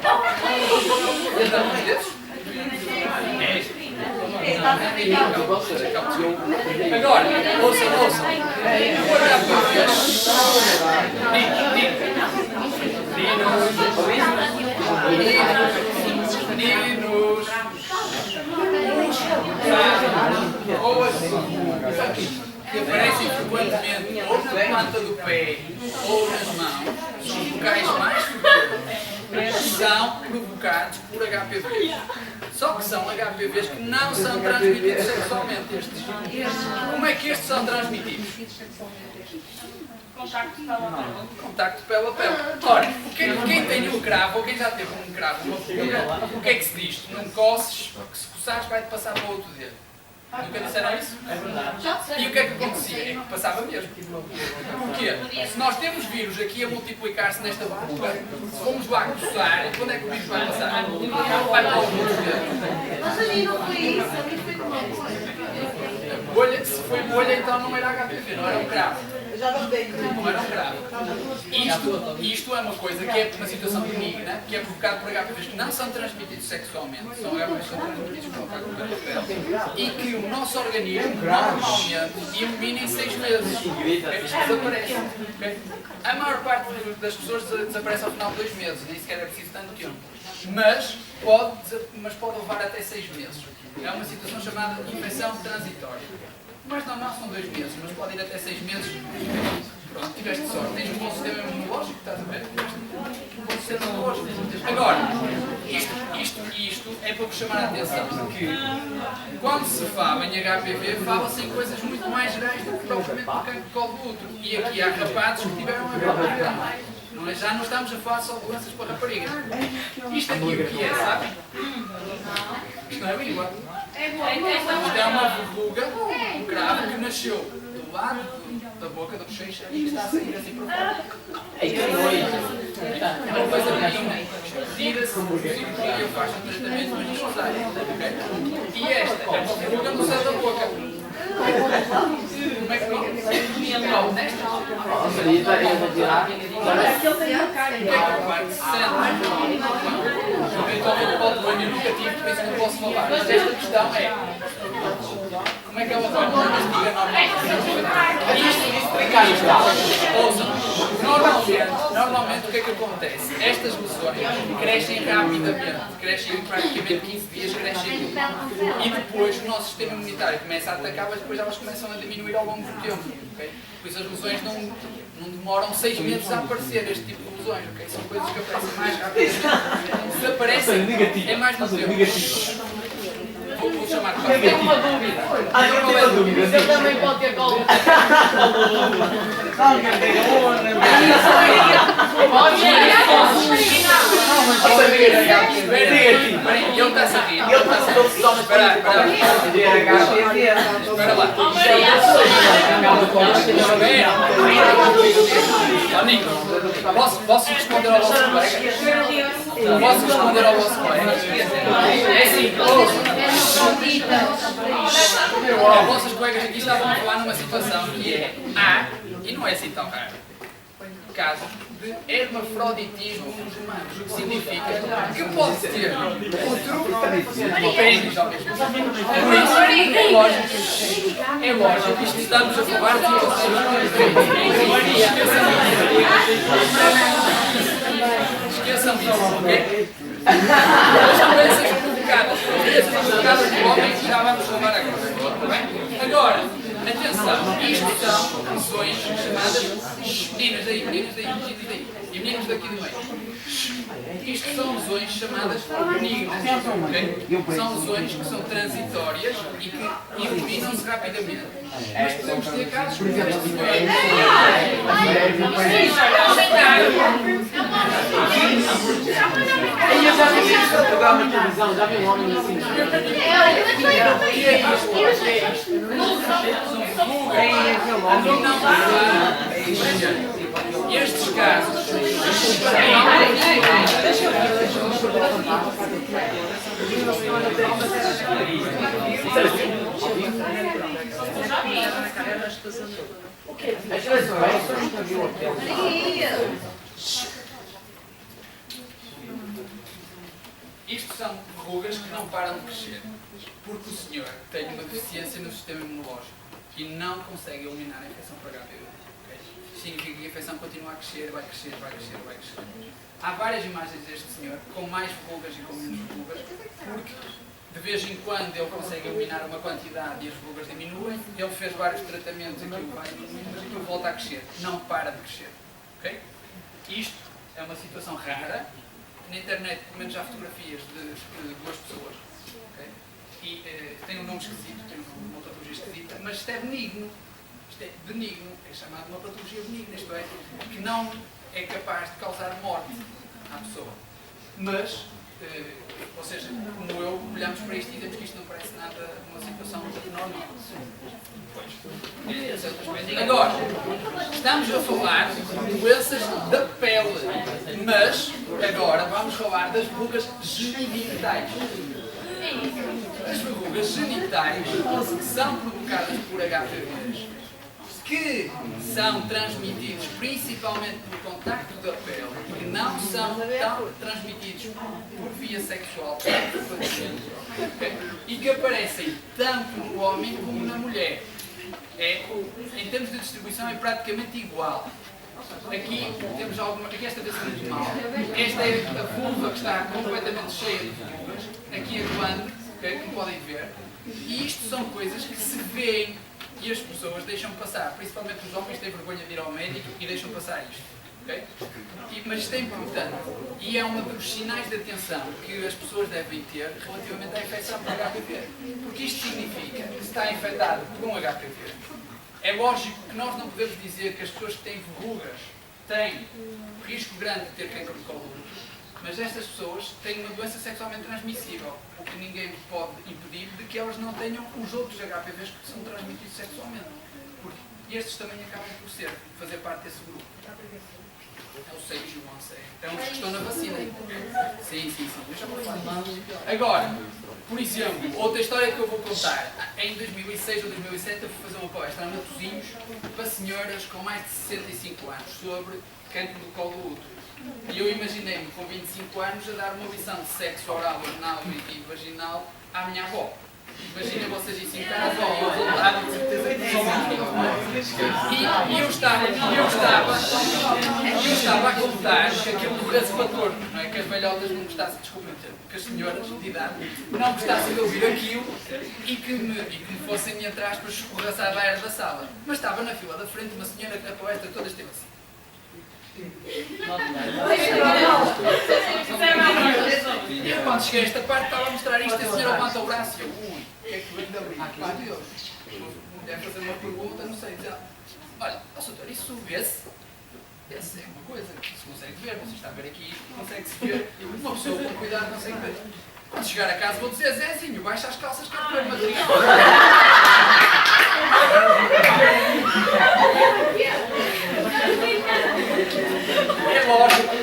Meninos. Ou assim. Que aparecem frequentemente ou na planta do pé ou nas mãos, são locais mais frequentes, são provocados por HPV. Só que são HPVs que não são transmitidos sexualmente. Como é que estes são transmitidos? Contacto pele a pele. Ora, quem tem um cravo, ou quem já teve um cravo, uma verruga, o que é que se diz? Não coces, porque se coçares vai-te passar para o outro dedo. Nunca disseram isso? É verdade. E o que é que acontecia? É que passava mesmo. Porquê? Se nós temos vírus aqui a multiplicar-se nesta verruga, se formos lá coçar, quando é que o vírus vai passar? Vai para o outro dedo. Mas a mim não foi isso, a mim foi com uma bolha. Se foi bolha, então não era HPV, não era um cravo. Já não dei. Não era um cravo. Isto é uma coisa que é uma situação benigna, que é provocada por HPVs que não são transmitidos sexualmente, são HPVs que são transmitidos por contacto pele, e que o nosso organismo normalmente elimina em 6 meses. Isto desaparece. Okay? A maior parte das pessoas desaparece ao final de 2 meses, nem sequer é preciso tanto tempo. Mas pode levar até 6 meses. É uma situação chamada infecção transitória. O mais normal são 2 meses, mas pode ir até 6 meses, Pronto, tiveste sorte. Tens um bom sistema imunológico, estás a ver? Um bom sistema imunológico. Agora, isto é para vos chamar a atenção que quando se fala em HPV, fala-se em coisas muito mais gerais do que propriamente do cancro de colo do útero. E aqui há rapazes que tiveram HPV. Não é? Já não estamos a falar só de doenças para raparigas. Isto aqui o que é, sabe? Isto não é língua. Isto é uma verruga, um cravo que nasceu do lado da boca da bochecha e que está a sair assim para fora. É uma coisa benigna. Tira-se, cirurgia, faz um tratamento, mas isto sai. E esta é uma verruga no céu da boca. Como é que fica? Nesta? Parece que ele tem uma cara. O que é que o pai sente? Eventualmente pode doer, eu nunca tive, por isso não posso falar. Mas esta questão é: como é que ela vai uma mastiga normalmente o que é que acontece? Estas lesões crescem rapidamente, crescem em praticamente 15 dias, crescem e depois o nosso sistema imunitário começa a atacar, mas depois elas começam a diminuir ao longo do tempo. Okay? Por isso as lesões não demoram 6 meses a aparecer, este tipo de lesões. Okay? São coisas que aparecem mais rapidamente. Se aparecem, é mais no tempo. Vou chamar para Eu tenho uma dúvida. Eu tenho uma dúvida. Ele também pode ter colo. Ele está a rir. Espera lá. Posso responder ao vosso colega? Posso responder ao vosso colega? É assim, os vossos colegas aqui estavam a falar numa situação que há, e não é assim tão raro, caso de hermafroditismo nos humanos, o que significa que pode ter outro pênis ao mesmo tempo. Por isso, é lógico, isto estamos a falar de esqueçam disso, ok? As doenças provocadas do homem já vamos falar agora. Está bem? Agora, atenção, isto são lesões chamadas meninas daí, e meninos daqui do meio. Isto são lesões chamadas benignas. Okay? São lesões que são transitórias e que eliminam-se rapidamente. Mas podemos ter casos como este. Eu já vi isso no programa de televisão, já vi um homem assim. Estes casos isto são verrugas que não param de crescer, porque o senhor tem uma deficiência no sistema imunológico e não consegue eliminar a infecção por HPV. Okay? Significa que a infecção continua a crescer, vai crescer. Há várias imagens deste senhor com mais verrugas e com menos verrugas, porque de vez em quando ele consegue eliminar uma quantidade e as verrugas diminuem. Ele fez vários tratamentos e aquilo vai diminuindo, mas aquilo volta a crescer, não para de crescer. Okay? Isto é uma situação rara. Na internet, pelo menos, há fotografias de duas pessoas. Okay? E tem um nome esquisito, tem uma patologia esquisita, mas isto é benigno. Isto é benigno, é chamado uma patologia benigna, isto é, que não é capaz de causar morte à pessoa. Mas, ou seja, como eu, olhamos para isto e dizemos que isto não parece nada uma situação normal. Agora, estamos a falar de doenças da pele, mas agora vamos falar das verrugas genitais. As verrugas genitais são provocadas por HPVs, que são transmitidos principalmente por contacto da pele, que não são tão transmitidos por via sexual, e que aparecem tanto no homem como na mulher. Em termos de distribuição é praticamente igual. Aqui temos alguma. Aqui esta vez é muito mal. Esta é a vulva que está completamente cheia de verrugas. Aqui a glande, okay, como podem ver. E isto são coisas que se veem. E as pessoas deixam passar, principalmente os homens têm vergonha de ir ao médico e deixam passar isto. Okay? Mas isto é importante e é um dos sinais de atenção que as pessoas devem ter relativamente à infecção por HPV. Porque isto significa que se está infectado com HPV. É lógico que nós não podemos dizer que as pessoas que têm verrugas têm risco grande de ter cancro de colo do útero, mas estas pessoas têm uma doença sexualmente transmissível, o que ninguém pode impedir de que elas não tenham os outros HPVs que são transmitidos sexualmente. Porque estes também acabam por fazer parte desse grupo. É o 6 e o 11. Então, os que estão na vacina. Sim. Eu já vou falar. Agora, por exemplo, outra história que eu vou contar. Em 2006 ou 2007 eu fui fazer uma palestra a Matosinhos para senhoras com mais de 65 anos sobre cancro do colo do útero. E eu imaginei-me com 25 anos a dar uma lição de sexo oral, anal e vaginal à minha avó. Imaginem vocês isso em casa, ou ao lado, de certeza que e eu estava a contar que aquilo corresse para torno, não é? Que as velhotas não gostassem, desculpem o termo, que as senhoras de idade não gostassem de ouvir aquilo e que me fossem, entre aspas, escorraçar da era da sala. Mas estava na fila da frente uma senhora que a palestra toda esteve assim. E eu, quando cheguei a esta parte, estava a mostrar isto e a senhora levanta o braço e eu, ui, o que é que vem dali? Pá, Deus, deve fazer uma pergunta, não sei, dizer, olha, doutor, isso vê-se? Essa é uma coisa que se consegue ver, você está a ver aqui, consegue-se ver, uma pessoa com cuidado consegue ver. Quando chegar a casa vou dizer, Zezinho, baixa as calças que é para o material. É lógico.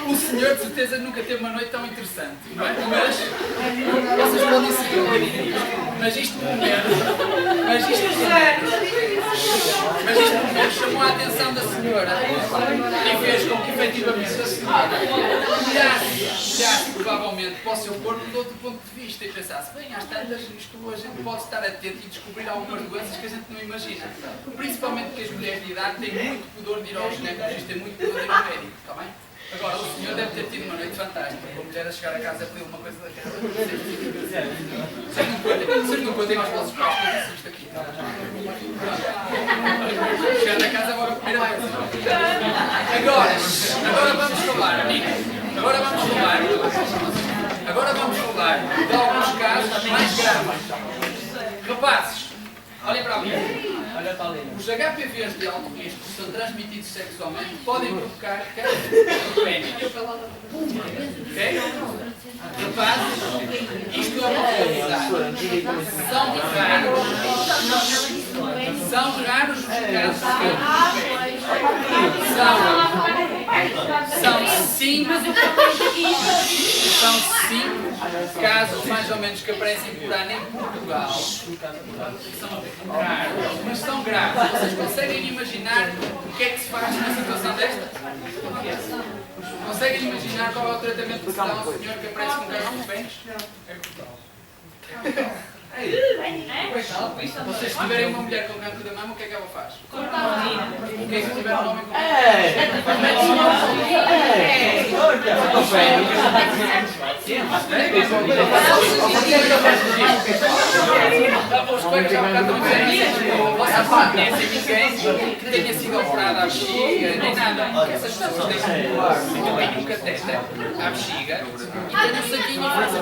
O senhor de certeza nunca teve uma noite tão interessante, não é? Mas vocês podem seguir. Mas isto chamou a atenção da senhora e fez com que efetivamente a senhora olhasse provavelmente para o seu corpo de outro ponto de vista e pensasse, bem, às tantas isto a gente pode estar atento e descobrir algumas doenças que a gente não imagina. Principalmente porque as mulheres de idade têm muito pudor de ir ao ginecologista, têm muito pudor de ir ao médico, está bem? Agora, o senhor deve ter tido uma noite fantástica, com a mulher a chegar a casa a pedir uma coisa daquela. Vocês não contem aos vossos pais que eu disse isto aqui. Chegando a casa, agora comer a coisa. Agora vamos falar, amigos. Agora vamos falar de alguns casos mais graves. Rapazes, olhem para mim. Os HPVs de alto risco que são transmitidos sexualmente podem provocar câncer pélvico. Ok? Rapazes, isto é uma realidade. São raros os casos de São 5 casos mais ou menos que aparecem por ano em Portugal. São raros, mas são graves. Vocês conseguem imaginar o que é que se faz numa situação desta? Conseguem imaginar qual é o tratamento que se dá a um senhor que aparece com casos de pés? É brutal. Vocês se tiverem uma mulher com cancro da mama, o que é que ela faz? O que é que se tiver um homem com Os colegas já estão a dizer vocês não conhecem ninguém que tenha sido operado à bexiga, nem nada. Essas pessoas têm um catéter à bexiga e têm um saquinho e fazem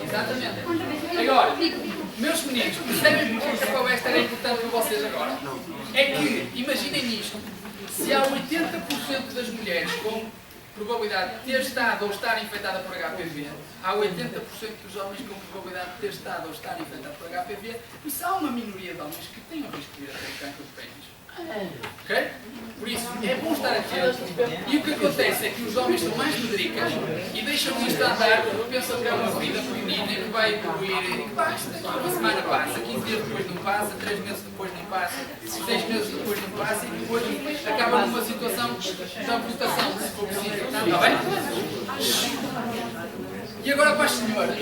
Exatamente. Agora, meus meninos, percebem porque esta palestra é importante para vocês agora? É que, imaginem isto, se há 80% das mulheres com probabilidade de ter estado ou estar infectada por HPV, há 80% dos homens com probabilidade de ter estado ou estar infectados por HPV, e se há uma minoria de homens que têm o risco de vir a ter cancro de pênis. Ok? Por isso, é bom estar atento. E o que acontece é que os homens são mais medricas e deixam isto andar, pensam que é uma vida pequenina que vai evoluir e que basta. Uma semana passa, 15 dias depois não passa, 3 meses depois não passa, 6 meses depois não passa e depois acaba numa situação de amputação, se for possível. Está bem? E agora para as senhoras.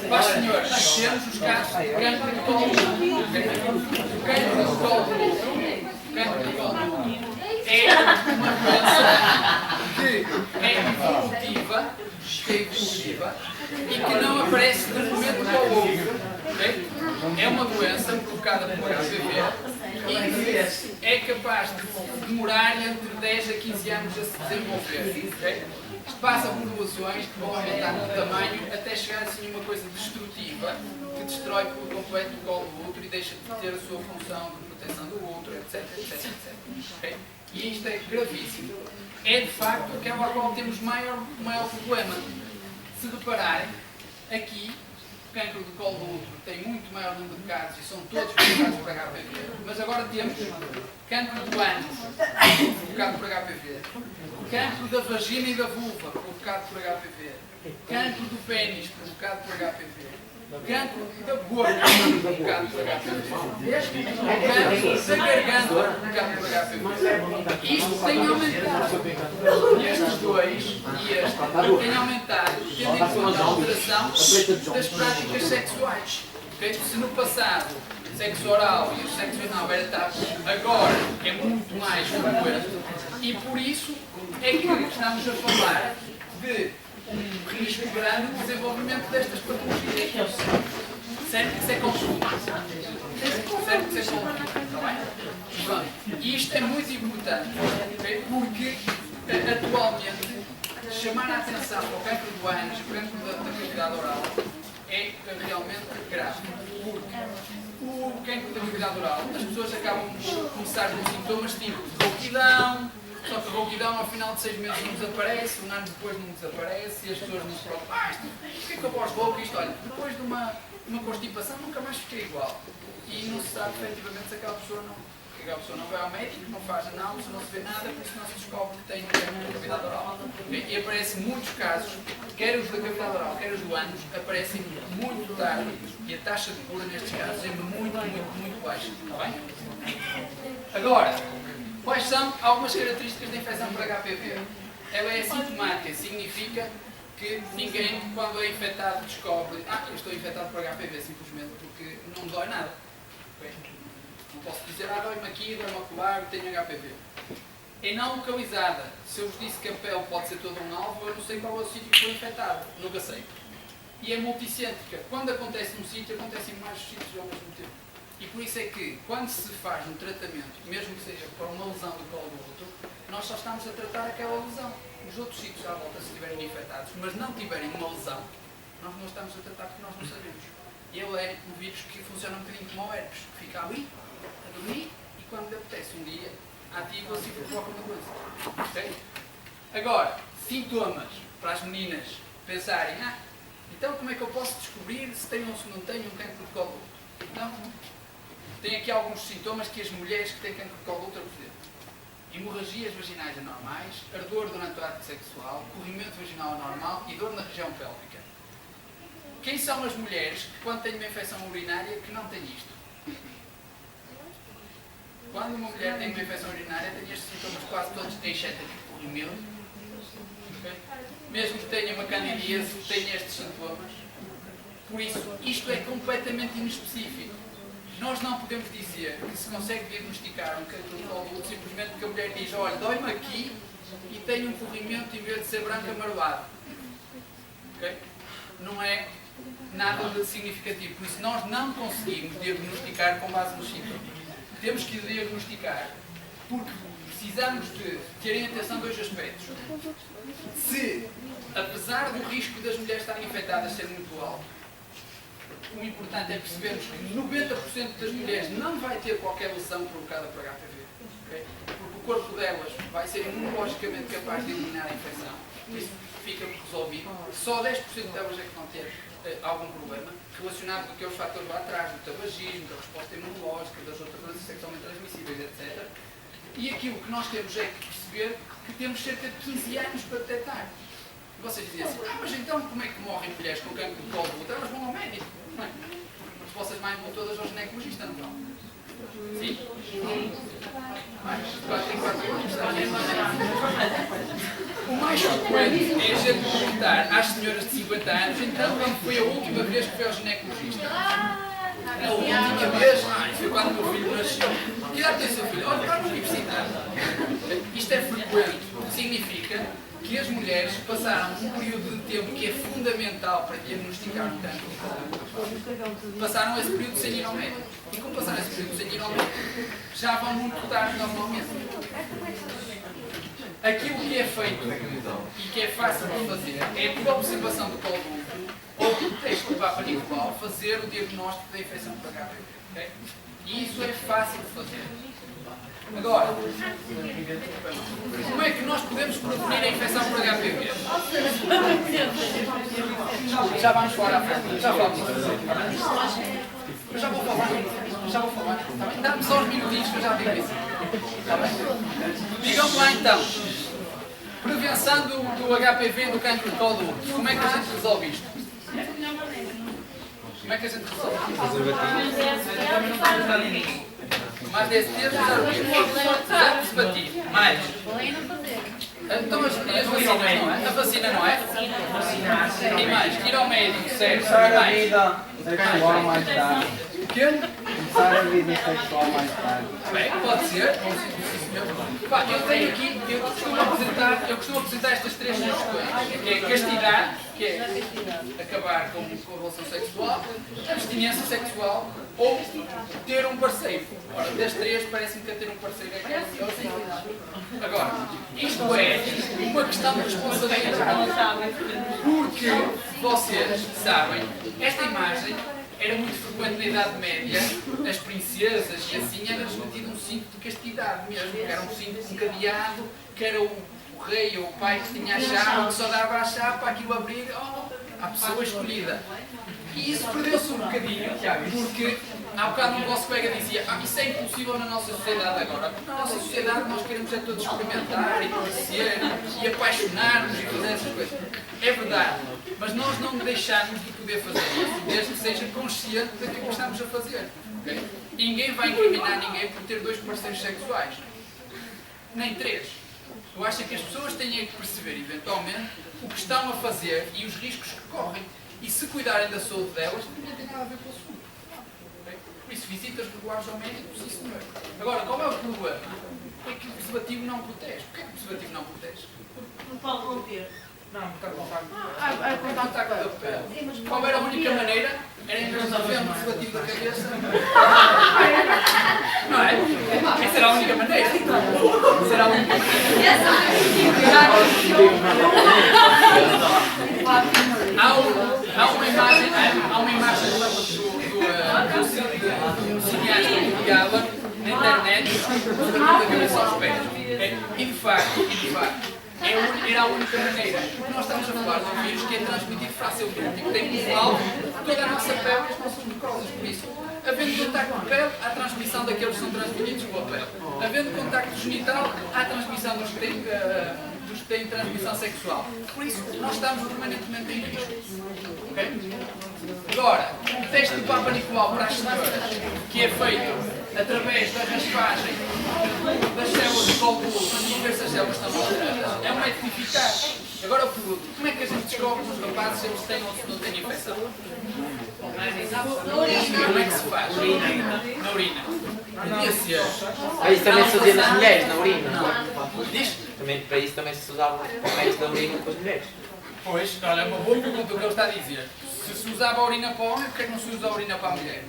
Para as senhoras, temos os casos de cancro de colo. O cancro de colo é uma doença que é evolutiva e que não aparece de um momento para o outro. Okay? É uma doença provocada por HPV e que é capaz de demorar entre 10 a 15 anos a se desenvolver. Okay? Isto passa por evoluções que vão aumentar de tamanho até chegar assim a uma coisa destrutiva que destrói por completo o colo do útero e deixa de ter a sua função de proteção do útero, etc. Okay? E isto é gravíssimo. É de facto aquela a qual temos maior problema. Se depararem, aqui, o cancro do colo do útero tem muito maior número de casos e são todos provocados por HPV. Mas agora temos cancro do ânus, provocado por HPV. Cancro da vagina e da vulva, provocado por HPV. Cancro do pênis, provocado por HPV. Cancro da boca, provocado por HPV. Cancro da garganta, provocado por HPV. Isto tem aumentado. Estes dois e este têm aumentado, tendo em conta a alteração das práticas sexuais. Okay? Se no passado o sexo oral e o sexo anal era tabu, agora é muito mais frequente e por isso é que estamos a falar de um risco grande de desenvolvimento destas patologias. Certo que isso é consumo. Certo que isso é consumo. Está bem? Pronto. E isto é muito importante, okay? Porque atualmente chamar a atenção para o cancro do ânus e o cancro da cavidade oral é realmente grave. Porque o cancro da cavidade oral, as pessoas acabam por começar com sintomas tipo rouquidão, só que a rouquidão ao final de 6 meses não desaparece, um ano depois não desaparece e as pessoas não se preocupam. Porquê que eu gosto rouco? Isto, olha, depois de uma constipação nunca mais fiquei igual. E não se sabe efetivamente se aquela pessoa não vai ao médico, não faz análise, não se vê nada, por isso não se descobre que tem um cancro da cavidade oral. E aparecem muitos casos, quer os da cavidade oral, quer os do ânus, aparecem muito tarde e a taxa de cura nestes casos é muito baixa. Está bem? Agora, quais são algumas características da infecção por HPV? Ela é assintomática, significa que ninguém, quando é infectado, descobre eu estou infectado por HPV, simplesmente porque não me dói nada. Okay? Não posso dizer, dói-me aqui, dói-me acolá, tenho HPV. É não localizada. Se eu vos disse que a pele pode ser todo um alvo, eu não sei qual é o sítio que foi infectado. Nunca sei. E é multicêntrica. Quando acontece num sítio, acontece em mais sítios ao mesmo tempo. E por isso é que, quando se faz um tratamento, mesmo que seja para uma lesão do colo do útero, nós só estamos a tratar aquela lesão. Os outros sítios à volta, se estiverem infectados, mas não tiverem uma lesão, nós não estamos a tratar porque nós não sabemos. E ele é um vírus que funciona um bocadinho como o herpes, que fica ali, a dormir, e quando lhe apetece um dia, ativa-se e provoca uma doença. Okay? Agora, sintomas para as meninas pensarem, então como é que eu posso descobrir se tenho ou se não tenho um cancro de colo do útero? Então, tem aqui alguns sintomas que as mulheres que têm cancro de colo do útero apresentam. Hemorragias vaginais anormais, ardor durante o ato sexual, corrimento vaginal anormal e dor na região pélvica. Quem são as mulheres que, quando têm uma infecção urinária, que não têm isto? Quando uma mulher tem uma infecção urinária, tem estes sintomas quase todos, exceto aqui o corrimento. Okay? Mesmo que tenha uma candidíase, tem estes sintomas. Por isso, isto é completamente inespecífico. Nós não podemos dizer que se consegue diagnosticar um cancro de colo do útero simplesmente porque a mulher diz, olha, dói-me aqui e tenho um corrimento em vez de ser branco amarelado. Okay? Não é nada de significativo. Por isso nós não conseguimos diagnosticar com base nos sintomas. Temos que diagnosticar porque precisamos de terem atenção a dois aspectos. Se, apesar do risco das mulheres estarem infectadas ser muito alto, o importante é percebermos que 90% das mulheres não vai ter qualquer lesão provocada por HPV. Okay? Porque o corpo delas vai ser imunologicamente capaz de eliminar a infecção. Por isso, fica resolvido. Só 10% delas é que vão ter algum problema relacionado com aqueles fatores lá atrás, do tabagismo, da resposta imunológica, das outras doenças sexualmente transmissíveis, etc. E aquilo que nós temos é que perceber que temos cerca de 15 anos para detectar. E vocês dizem assim, mas então como é que morrem mulheres com cancro de colo de útero? Elas vão ao médico, não é? As vossas mães vão todas ao ginecologista, não vão? Sim? O mais frequente é a gente perguntar às senhoras de 50 anos, então quando foi a última vez que foi ao ginecologista? A última vez? Foi quando o meu filho nasceu. Que idade tem o seu filho? Olha, está na universidade. Isto é frequente, significa que as mulheres passaram um período de tempo que é fundamental para diagnosticar um cancro. Passaram esse período sem ir ao médico. E como passaram esse período sem ir ao médico, já vão muito tarde normalmente. Aquilo que é feito e que é fácil de fazer é, por observação do colo do útero ou do teste do Papa Nicolau, fazer o diagnóstico da infecção por HIV. Okay? E isso é fácil de fazer. Agora, como é que nós podemos prevenir a infecção por HPV? Já vamos falar à frente. Já falamos. Eu já vou falar. Tá bem? Dá-me só uns minutinhos que eu já digo isso. Tá bem? Digam-me lá então. Prevenção do HPV e do cancro de colo do útero. Como é que a gente resolve isto? Como é que a gente resolve isto? Mais DST, zero preservativo. Mais. Então as vacinas não é? A vacina não é? E mais, ir ao médico, certo? Começar a vida sexual mais tarde. O quê? Começar a vida sexual mais tarde. Bem, pode ser. Pá, eu tenho aqui, eu costumo apresentar estas três sugestões, que é castidade, que é acabar com a relação sexual, abstinência sexual ou ter um parceiro. Ora, das três parece-me que ter um parceiro é que é melhor. Agora, isto é uma questão de responsabilidade. Porque vocês sabem, esta imagem era muito frequente na Idade Média, as princesas e assim era-lhes metido um cinto de castidade mesmo, que era um cinto encadeado, que era o rei ou o pai que tinha a chave, que só dava a chave para aquilo abrir à pessoa escolhida. E isso perdeu-se um bocadinho, porque há bocado o vosso colega dizia isso é impossível na nossa sociedade agora. Na nossa sociedade nós queremos é todos experimentar e conhecer e apaixonar-nos e fazer essas coisas. É verdade, mas nós não deixamos de poder fazer isso, desde que seja consciente daquilo que estamos a fazer. Okay? Ninguém vai incriminar ninguém por ter 2 parceiros sexuais, nem 3. Eu acho que as pessoas têm que perceber, eventualmente, o que estão a fazer e os riscos que correm. E se cuidarem da saúde delas, não tem nada a ver com o assunto. Okay? Por isso, visitas regulares ao médico, sim senhor. Agora, qual é o problema? É que o preservativo não protege. Porquê que o preservativo não protege? Não pode romper. Não, está contacto da pele. Qual era a única maneira? Era em vez de haver um preservativo da cabeça. Não é? Essa era a única maneira. Essa era a única Há uma imagem do cineasta Woody Allen na internet da cabeça aos pés. E de facto, era a única maneira. Porque nós estamos a falar de um vírus que é transmitido facilmente e que tem como alvo toda a nossa pele e as nossas mucosas. Por isso, havendo contacto de pele, há transmissão daqueles que são transmitidos com a pele. Havendo contacto genital, há transmissão dos que têm transmissão sexual. Por isso, nós estamos permanentemente em risco. Okay? Agora, o teste do Papa Nicolau para as senhoras, que é feito através da raspagem das células de colo do útero e ver se as células estão alteradas, é um método eficaz. Agora o produto, como é que a gente descobre nos rapazes se eles têm ou se não têm infecção? Como é que se faz? Na urina. Podia ser. Para isso também se fazia nas mulheres, na urina. Não. Diz? Para isso também se usava o método da urina com as mulheres. Pois, olha, é uma boa pergunta o que ele está a dizer. Se usava a urina para o homem, porquê é que não se usa a urina para a mulher?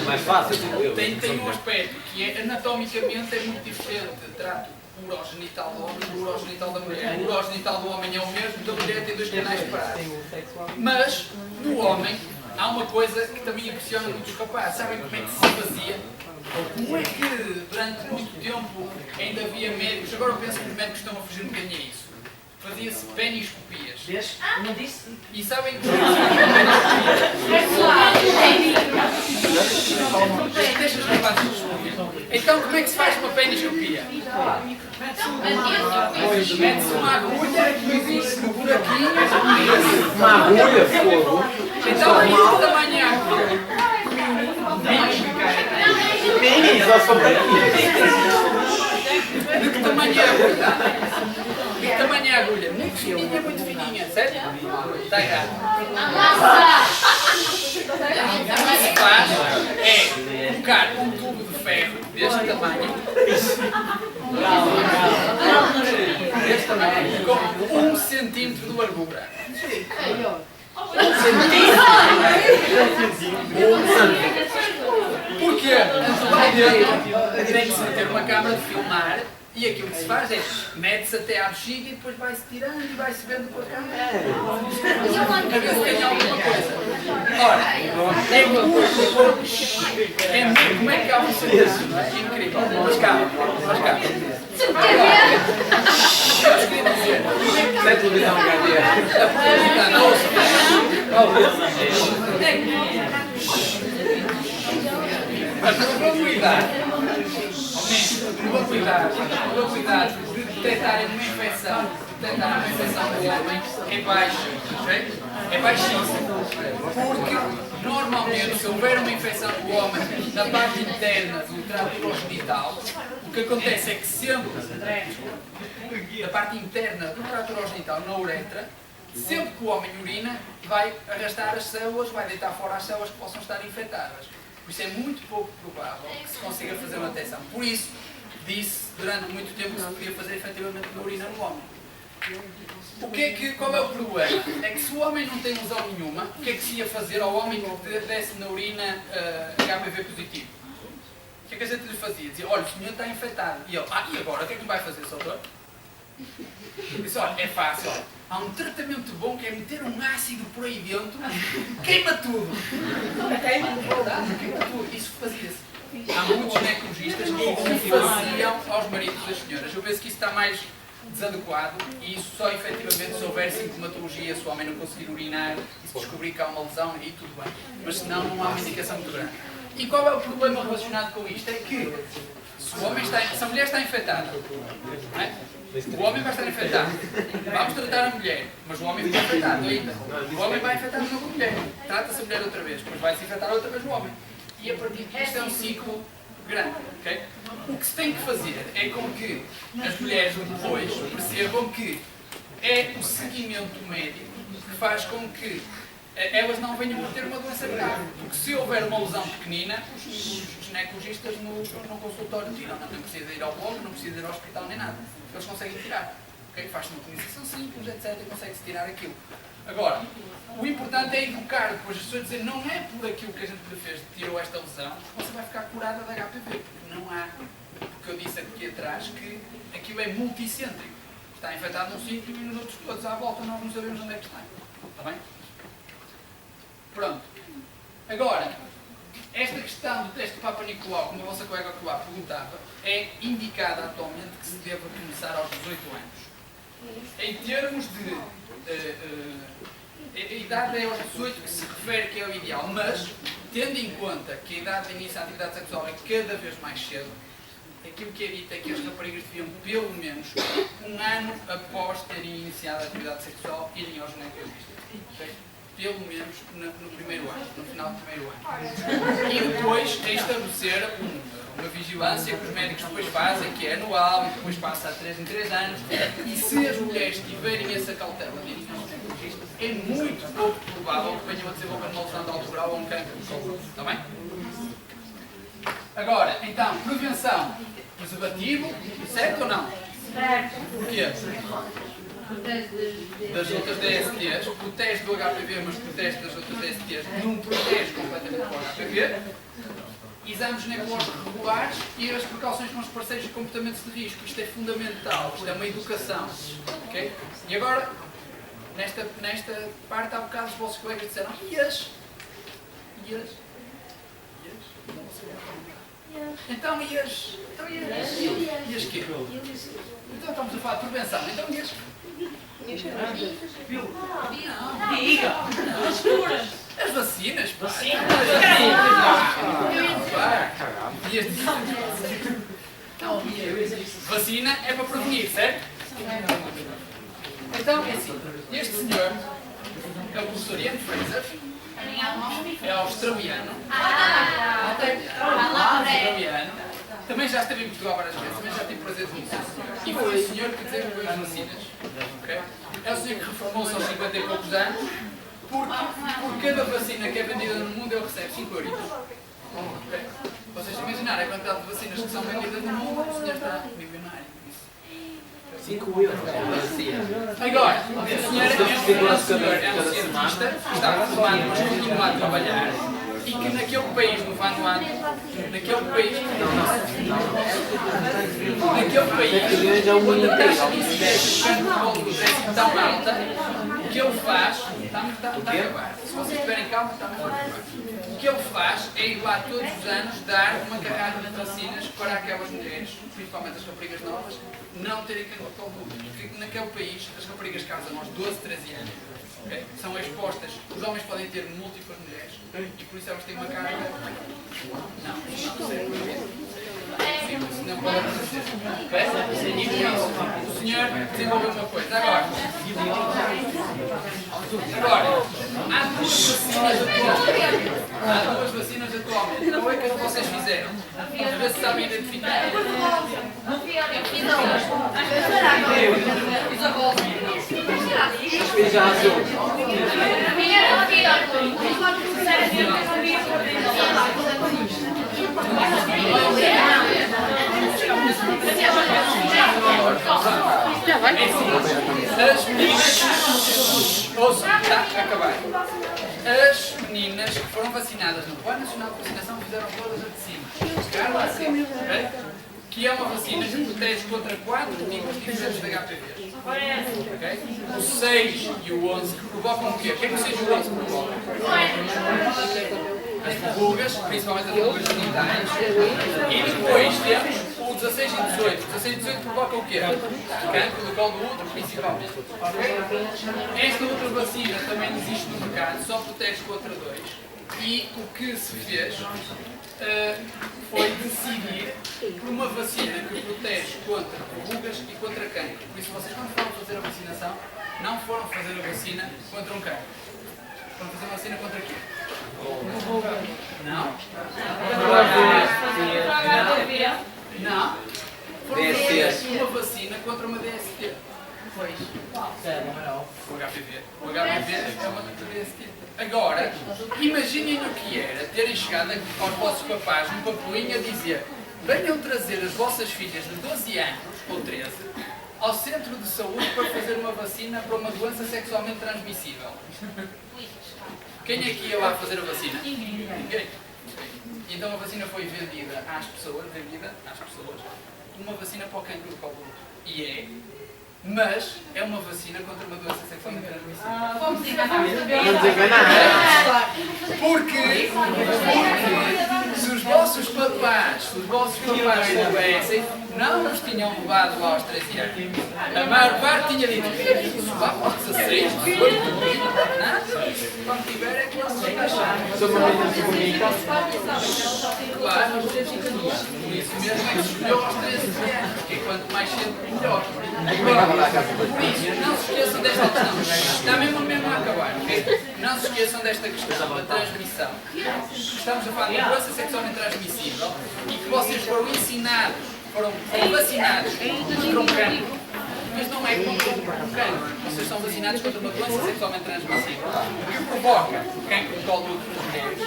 Mais fácil, digo eu. Tem um aspecto que é, anatomicamente é muito diferente. Trata o urogenital do homem e o urogenital da mulher. O urogenital do homem é o mesmo, da mulher tem 2 canais separados. Mas, no homem, há uma coisa que também impressiona muito os rapazes. Sabem como é que se fazia? Como é que durante muito tempo ainda havia médicos, agora eu penso que os médicos estão a fugir um bocadinho a isso. fazia-se peniscopias. Vês? Não disse? E sabem como é que se faz peniscopia? Deixa os rapazes responder. Então como é que se faz uma peniscopia? Mete-se uma agulha no buraquinho. Uma agulha, fogo. Então de que tamanho é a agulha? Mini, só sobre aqui. De que tamanho é a agulha? De que tamanho é a agulha? Muito fininha, certo? Está errado. O que se faz é colocar um tubo de ferro deste tamanho, com 1 centímetro de largura. 1 centímetro? Porquê? Lá dentro tem que se ter uma câmara de filmar e aquilo que se faz é mete-se até à bexiga e depois vai-se tirando e vai-se vendo com a câmara. A ver se tem alguma coisa. Ora, é muito como é que há um serviço, não é? Incrível. Mas calma. Eu queria dizer, Na televisão, a probabilidade de detectarem uma infecção no homem é baixa, ok? É baixíssima. Porque, normalmente, se houver uma infecção no homem na parte interna do trato urogenital, o que acontece é que sempre, na parte interna do trato urogenital, na uretra, sempre que o homem urina, vai arrastar as células, vai deitar fora as células que possam estar infectadas. Por isso é muito pouco provável que se consiga fazer uma detecção. Por isso, disse durante muito tempo que se podia fazer efetivamente uma urina no homem. Qual é o problema? É que se o homem não tem lesão nenhuma, o que é que se ia fazer ao homem que desse na urina HPV positivo? O que é que a gente lhe fazia? Dizia, olha, o senhor está infectado. E ele, e agora? O que é que me vai fazer, doutor? Disse, olha, é fácil. Há um tratamento bom que é meter um ácido por aí dentro, queima tudo. Queima tudo. Isso fazia-se. Há muitos ginecologistas que faziam aos maridos das senhoras. Eu penso que isso está mais desadequado e isso só efetivamente se houver sintomatologia, se o homem não conseguir urinar e se descobrir que há uma lesão, aí tudo bem. Mas senão não há uma indicação muito grande. E qual é o problema relacionado com isto? É que se a mulher está infectada, não é? O homem vai estar infectado. Vamos tratar a mulher, mas o homem está infectado ainda. O homem vai infectar de novo a mulher. Trata-se a mulher outra vez, depois vai se infectar outra vez o homem. E a partir disto é um ciclo grande. Okay? O que se tem que fazer é com que as mulheres depois percebam que é o seguimento médico que faz com que elas não venham a ter uma doença grave. Porque se houver uma lesão pequenina, os ginecologistas no consultório tiram. Não precisa ir ao bloco, não precisa ir ao hospital nem nada. Eles conseguem tirar. Okay? Faz-se uma utilização simples, etc. E consegue-se tirar aquilo. Agora, o importante é educar depois as pessoas a dizer não é por aquilo que a gente lhe fez, tirou esta lesão, que você vai ficar curada da HPV. Porque não há. Porque eu disse aqui atrás que aquilo é multicêntrico. Está infectado num sítio e nos outros todos à volta nós não sabemos onde é que está. Está bem? Pronto. Agora, esta questão do teste de Papa Nicolau, como a vossa colega aqui lá perguntava, é indicada atualmente que se deva começar aos 18 anos. Em termos de... a idade é aos 18 que se refere que é o ideal, mas, tendo em conta que a idade de início da atividade sexual é cada vez mais cedo, aquilo que é dito é que as raparigas deviam, pelo menos, 1 ano após terem iniciado a atividade sexual, irem ao ginecologista. Okay? Pelo menos no primeiro ano, no final do primeiro ano. E depois estabelecer uma vigilância que os médicos depois fazem, que é anual, e depois passa de 3 em 3 anos. E se as mulheres tiverem essa cautela de ir ao ginecologista, é muito pouco provável que venham a desenvolver uma lesão de altura ou um cancro de colo. Está bem? Agora, então, prevenção. Preservativo, certo ou não? Certo. Porquê? Das outras DSTs, protege do HPV, mas protege das outras DSTs, não protege completamente do HPV. Exames ginecológicos regulares e as precauções com os parceiros e comportamentos de risco. Isto é fundamental, isto é uma educação. Okay? E agora, nesta parte, há bocado os vossos colegas disseram Então e as quê? Então estamos a falar de prevenção. Então e as? Diga. As curas. As vacinas, pá. E este... Não, vacina é para prevenir, certo? Então, é assim, este senhor é o professor Ian Fraser, é australiano, também já esteve em Portugal várias vezes, também já tive prazer com isso, e foi o senhor que desenvolveu as vacinas. Okay? É o senhor que reformou-se aos 50 e poucos anos, porque por cada vacina que é vendida no mundo ele recebe 5 euros. Okay? Vocês imaginarem a quantidade de vacinas que são vendidas no mundo, o senhor está milionário. 5 euros. Agora, o senhor é um cientista que está formado, mas continua a trabalhar e que naquele país, no Vanuatu, naquele país, quando a taxa de incidência de cancro de colo é tão alta, o que ele faz, está a acabar. Se vocês tiverem calma, está a acabar. O que ele faz é ir lá todos os anos dar uma carrada de vacinas para aquelas mulheres, principalmente as raparigas novas, não terem cancro de colo de útero. Porque naquele país as raparigas casam aos 12, 13 anos. Okay? São expostas, os homens podem ter múltiplas mulheres e por isso elas têm uma carga. Não sei não pode acontecer. Okay? E por isso, o senhor desenvolveu uma coisa. Agora, há duas vacinas atualmente. Qual é que vocês fizeram? Às vezes sabem identificar. Já azul. Já vai? As meninas. Ouçam, está a acabar. As meninas que foram vacinadas no Plano Nacional de Vacinação fizeram todas a de cima. Chegaram lá acima. Okay? Que é uma vacina que protege contra 4 tipos diferentes de HPV. Okay? O 6 e o 11 que provocam o quê? O que é que o 6 e o 11 provocam? As verrugas, principalmente as verrugas genitais. E depois temos o 16 e 18. O 16 e 18 provocam o quê? Cancro do colo do útero, principalmente. Okay? Esta outra vacina também existe no mercado, só protege contra 2. E o que se fez foi decidir por uma vacina que protege contra verrugas e contra cancro. Por isso, vocês quando foram fazer a vacinação, não foram fazer a vacina contra um cancro. Foram fazer a vacina contra quê? Não? Não. Foram fazer uma vacina contra uma DST. Pois. O HPV. O HPV é uma DST. Agora, imaginem o que era terem chegado aos vossos papás um papelinho a dizer: venham trazer as vossas filhas de 12 anos ou 13 ao centro de saúde para fazer uma vacina para uma doença sexualmente transmissível. Quem é que ia lá fazer a vacina? Ninguém. Então a vacina foi vendida às pessoas, uma vacina para o cancro do colo do útero. E é. Mas é uma vacina contra uma doença sexualmente transmissível. Vamos enganar. Vamos enganar. Porque se os vossos papás soubessem, não os tinham levado lá aos 13 anos. A maior parte tinha dito: isso vá para os 16, 18, nada. Quando tiver é que eles vão achar. Sou uma menina que bonita. Claro, por isso mesmo é que escolheu aos 13 anos, porque quanto mais cedo, melhor. Por isso, não se esqueçam desta questão. Está mesmo a acabar, ok? Não se esqueçam desta questão da transmissão. Estamos a falar de uma doença sexualmente transmissível e que vocês foram ensinados, foram vacinados contra um cancro, mas não é contra um cancro. Vocês são vacinados contra uma doença sexualmente transmissível que provoca cancro de colo do útero nas mulheres,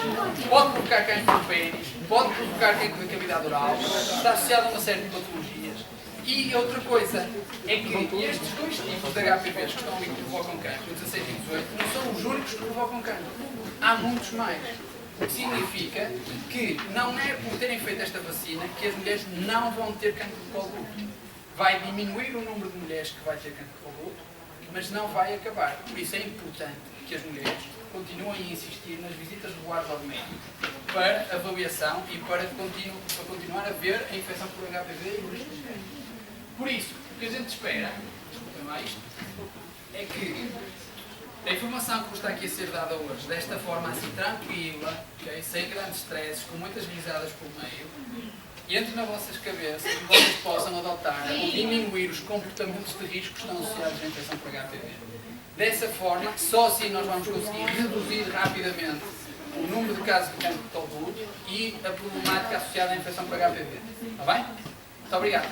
pode provocar cancro do pênis, pode provocar cancro da cavidade oral, está associado a uma série de patologias. E outra coisa é que estes dois tipos de HPVs que estão ali que provocam cancro, 16 e 18, não são os únicos que provocam cancro. Há muitos mais. O que significa que não é por terem feito esta vacina que as mulheres não vão ter cancro de colo do útero. Vai diminuir o número de mulheres que vai ter cancro de colo do útero, mas não vai acabar. Por isso é importante que as mulheres continuem a insistir nas visitas regulares ao médico para avaliação e para continuar a ver a infecção por HPV e o risco de cancro. Por isso, o que a gente espera, desculpem lá isto, é que a informação que vos está aqui a ser dada hoje, desta forma assim tranquila, okay, sem grandes stresses, com muitas risadas por meio, entre nas vossas cabeças e vocês possam adotar ou diminuir os comportamentos de risco que estão associados à infecção por HPV. Dessa forma, só assim nós vamos conseguir reduzir rapidamente o número de casos de cancro de colo e a problemática associada à infecção por HPV. Está bem? Muito obrigado.